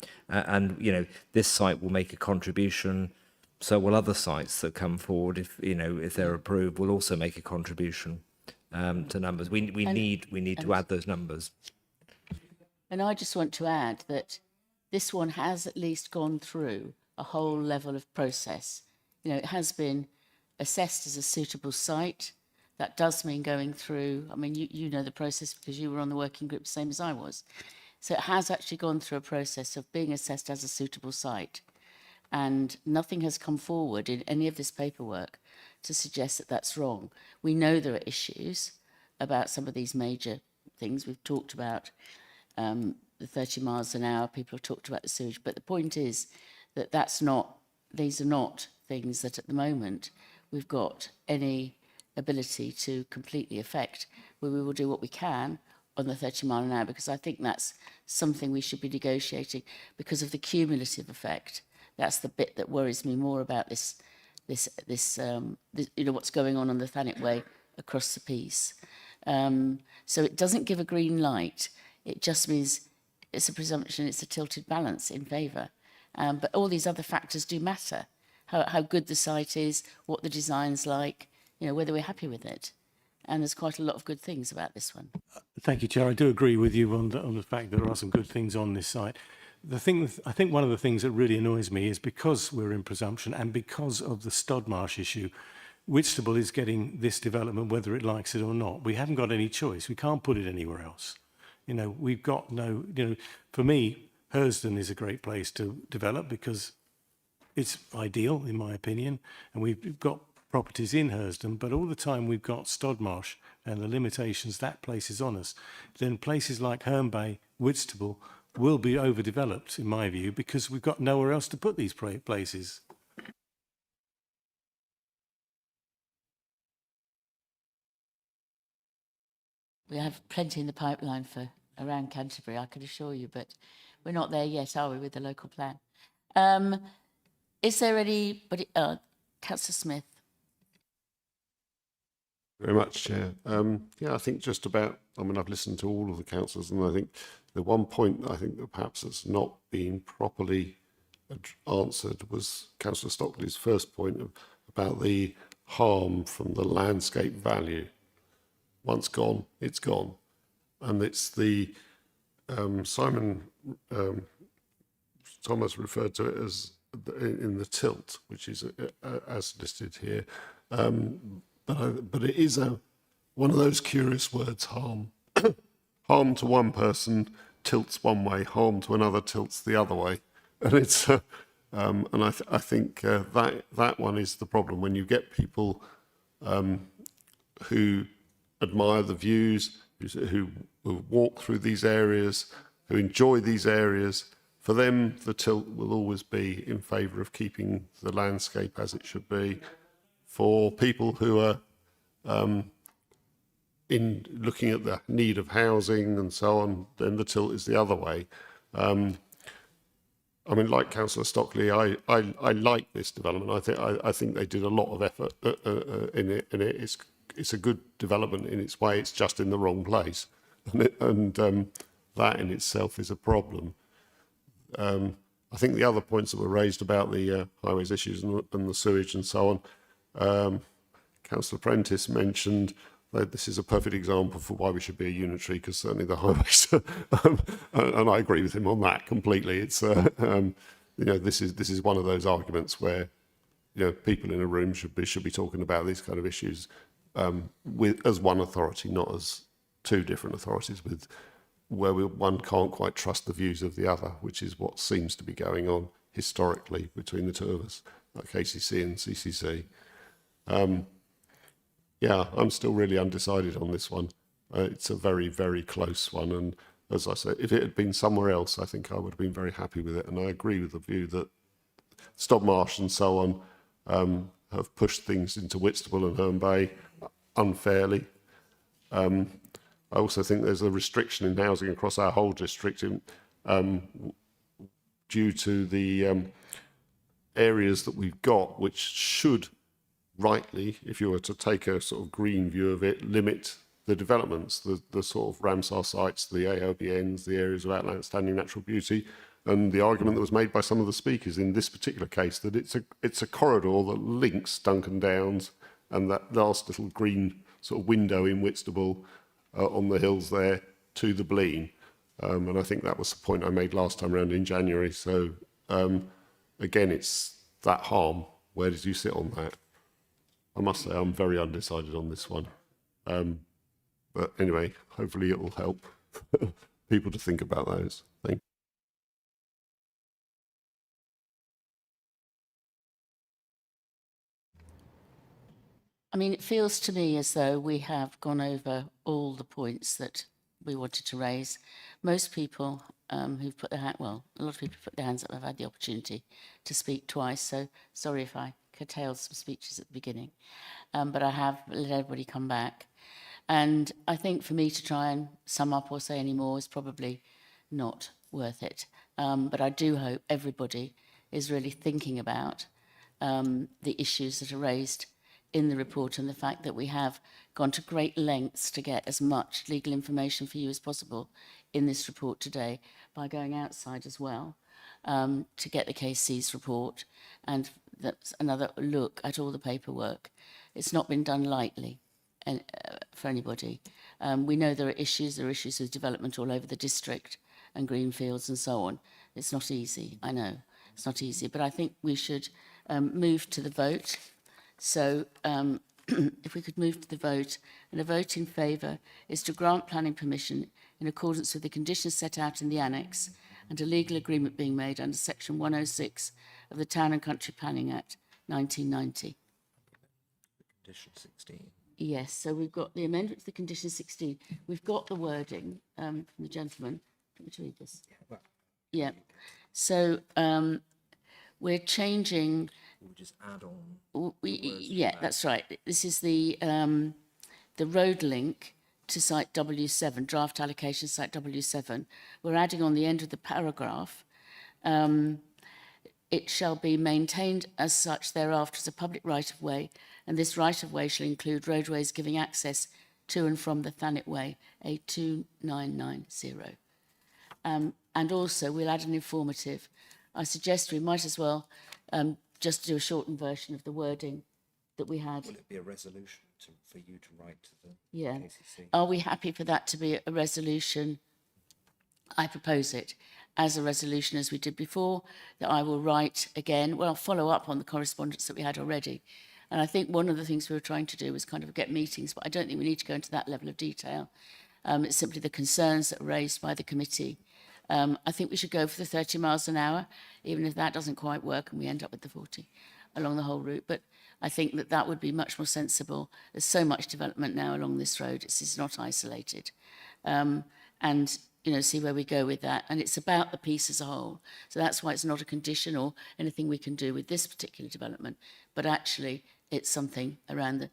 this site will make a contribution. So will other sites that come forward, if they're approved, will also make a contribution to numbers. We need to add those numbers. And I just want to add that this one has at least gone through a whole level of process. It has been assessed as a suitable site. That does mean going through, I mean, you know the process because you were on the working group, same as I was. So it has actually gone through a process of being assessed as a suitable site. And nothing has come forward in any of this paperwork to suggest that that's wrong. We know there are issues about some of these major things. We've talked about the 30 miles an hour, people have talked about the sewage, but the point is that these are not things that at the moment we've got any ability to completely affect, where we will do what we can on the 30 mile an hour, because I think that's something we should be negotiating because of the cumulative effect. That's the bit that worries me more about this what's going on the Thanet Way across the piece. So it doesn't give a green light. It just means it's a presumption, it's a tilted balance in favour. But all these other factors do matter. How good the site is, what the design's like, whether we're happy with it. And there's quite a lot of good things about this one. Thank you, Chair. I do agree with you on the fact that there are some good things on this site. I think one of the things that really annoys me is because we're in presumption and because of the Stodmarsh issue, Whitstable is getting this development whether it likes it or not. We haven't got any choice. We can't put it anywhere else. We've got no, for me, Hersden is a great place to develop because it's ideal, in my opinion, and we've got properties in Hersden, but all the time we've got Stodmarsh and the limitations that places on us. Then places like Herne Bay, Whitstable will be overdeveloped, in my view, because we've got nowhere else to put these places. We have plenty in the pipeline for around Canterbury, I can assure you, but we're not there yet, are we, with the local plan? Is there anybody, Councillor Smith? Very much, Chair. I think just about, I've listened to all of the councillors, and I think the one point I think that perhaps has not been properly answered was Councillor Stockley's first point about the harm from the landscape value. Once gone, it's gone. And it's the, Simon Thomas referred to it as in the tilt, which is as listed here. but it is one of those curious words, harm. Harm to one person tilts one way, harm to another tilts the other way. And it's, and I think that one is the problem when you get people who admire the views, who walk through these areas, who enjoy these areas. For them, the tilt will always be in favour of keeping the landscape as it should be. For people who are in looking at the need of housing and so on, then the tilt is the other way. I mean, like Councillor Stockley, I like this development. I think they did a lot of effort in it, and it's a good development in its way. It's just in the wrong place, and that in itself is a problem. I think the other points that were raised about the highways issues and the sewage and so on, Councillor Prentice mentioned that this is a perfect example for why we should be a unitary, because certainly the highways, and I agree with him on that completely. It's you know, this is one of those arguments where, you know, people in a room should be talking about these kind of issues as one authority, not as two different authorities with where one can't quite trust the views of the other, which is what seems to be going on historically between the two of us, like KCC and CCC. Yeah, I'm still really undecided on this one. It's a very, very close one. And as I said, if it had been somewhere else, I think I would have been very happy with it. And I agree with the view that Stobmarsh and so on have pushed things into Whitstable and Herne Bay unfairly. I also think there's a restriction in housing across our whole district due to the areas that we've got, which should rightly, if you were to take a sort of green view of it, limit the developments, the sort of Ramsar sites, the AOBNs, the areas of outstanding natural beauty, and the argument that was made by some of the speakers in this particular case that it's a corridor that links Duncan Downs and that last little green sort of window in Whitstable on the hills there to the Blean. And I think that was the point I made last time around in January. So again, it's that harm. Where did you sit on that? I must say I'm very undecided on this one. But anyway, hopefully it will help people to think about those. Thank you. I mean, it feels to me as though we have gone over all the points that we wanted to raise. Most people who've put their hand, well, a lot of people put their hands up have had the opportunity to speak twice, so sorry if I curtailed some speeches at the beginning. But I have let everybody come back. And I think for me to try and sum up or say any more is probably not worth it. But I do hope everybody is really thinking about the issues that are raised in the report and the fact that we have gone to great lengths to get as much legal information for you as possible in this report today by going outside as well to get the KC's report, and that's another look at all the paperwork. It's not been done lightly for anybody. We know there are issues with development all over the district and greenfields and so on. It's not easy, I know, it's not easy, but I think we should move to the vote. So if we could move to the vote, and a vote in favour is to grant planning permission in accordance with the conditions set out in the annex and a legal agreement being made under section 106 of the Town and Country Planning Act 1990. Condition 16. Yes, so we've got the amendment to the condition 16. We've got the wording from the gentleman. Let me read this. Yeah. So we're changing. We'll just add on. Yeah, that's right. This is the road link to site W7, draft allocation site W7. We're adding on the end of the paragraph. It shall be maintained as such thereafter as a public right-of-way, and this right-of-way shall include roadways giving access to and from the Thanet Way, A2990. And also, we'll add an informative. I suggest we might as well just do a shortened version of the wording that we had. Will it be a resolution for you to write to the KCC? Are we happy for that to be a resolution? I propose it as a resolution as we did before, that I will write again. Well, I'll follow up on the correspondence that we had already. And I think one of the things we were trying to do was kind of get meetings, but I don't think we need to go into that level of detail. It's simply the concerns that were raised by the committee. I think we should go for the 30 miles an hour, even if that doesn't quite work and we end up with the 40 along the whole route. But I think that that would be much more sensible. There's so much development now along this road. It's not isolated. And, you know, see where we go with that. And it's about the piece as a whole. So that's why it's not a condition or anything we can do with this particular development, but actually it's something around the,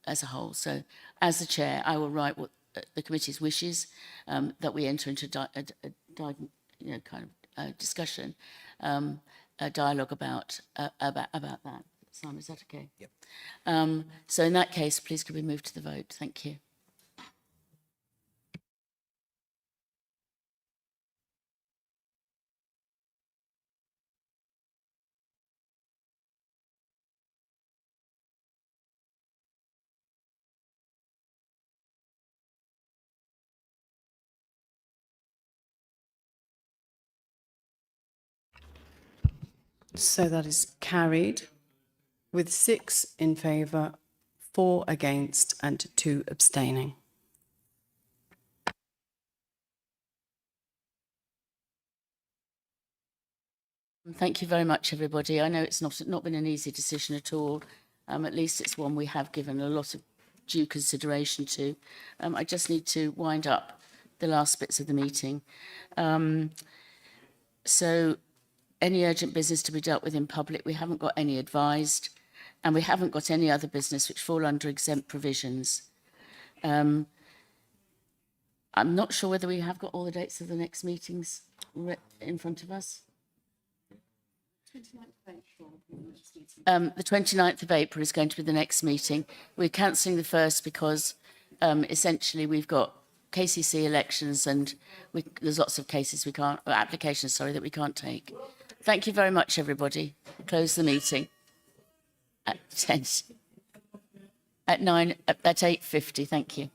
as a whole. So as the chair, I will write what the committee's wishes, that we enter into discussion, a dialogue about that. Simon, is that okay? Yep. So in that case, please could we move to the vote? Thank you. So that is carried with 6 in favour, 4 against and 2 abstaining. Thank you very much, everybody. I know it's not been an easy decision at all. At least it's one we have given a lot of due consideration to. I just need to wind up the last bits of the meeting. So any urgent business to be dealt with in public, we haven't got any advised, and we haven't got any other business which fall under exempt provisions. I'm not sure whether we have got all the dates of the next meetings in front of us. The 29th of April is going to be the next meeting. We're cancelling the first because essentially we've got KCC elections and there's lots of cases we can't, or applications, sorry, that we can't take. Thank you very much, everybody. We'll close the meeting at 10, at 8:50. Thank you.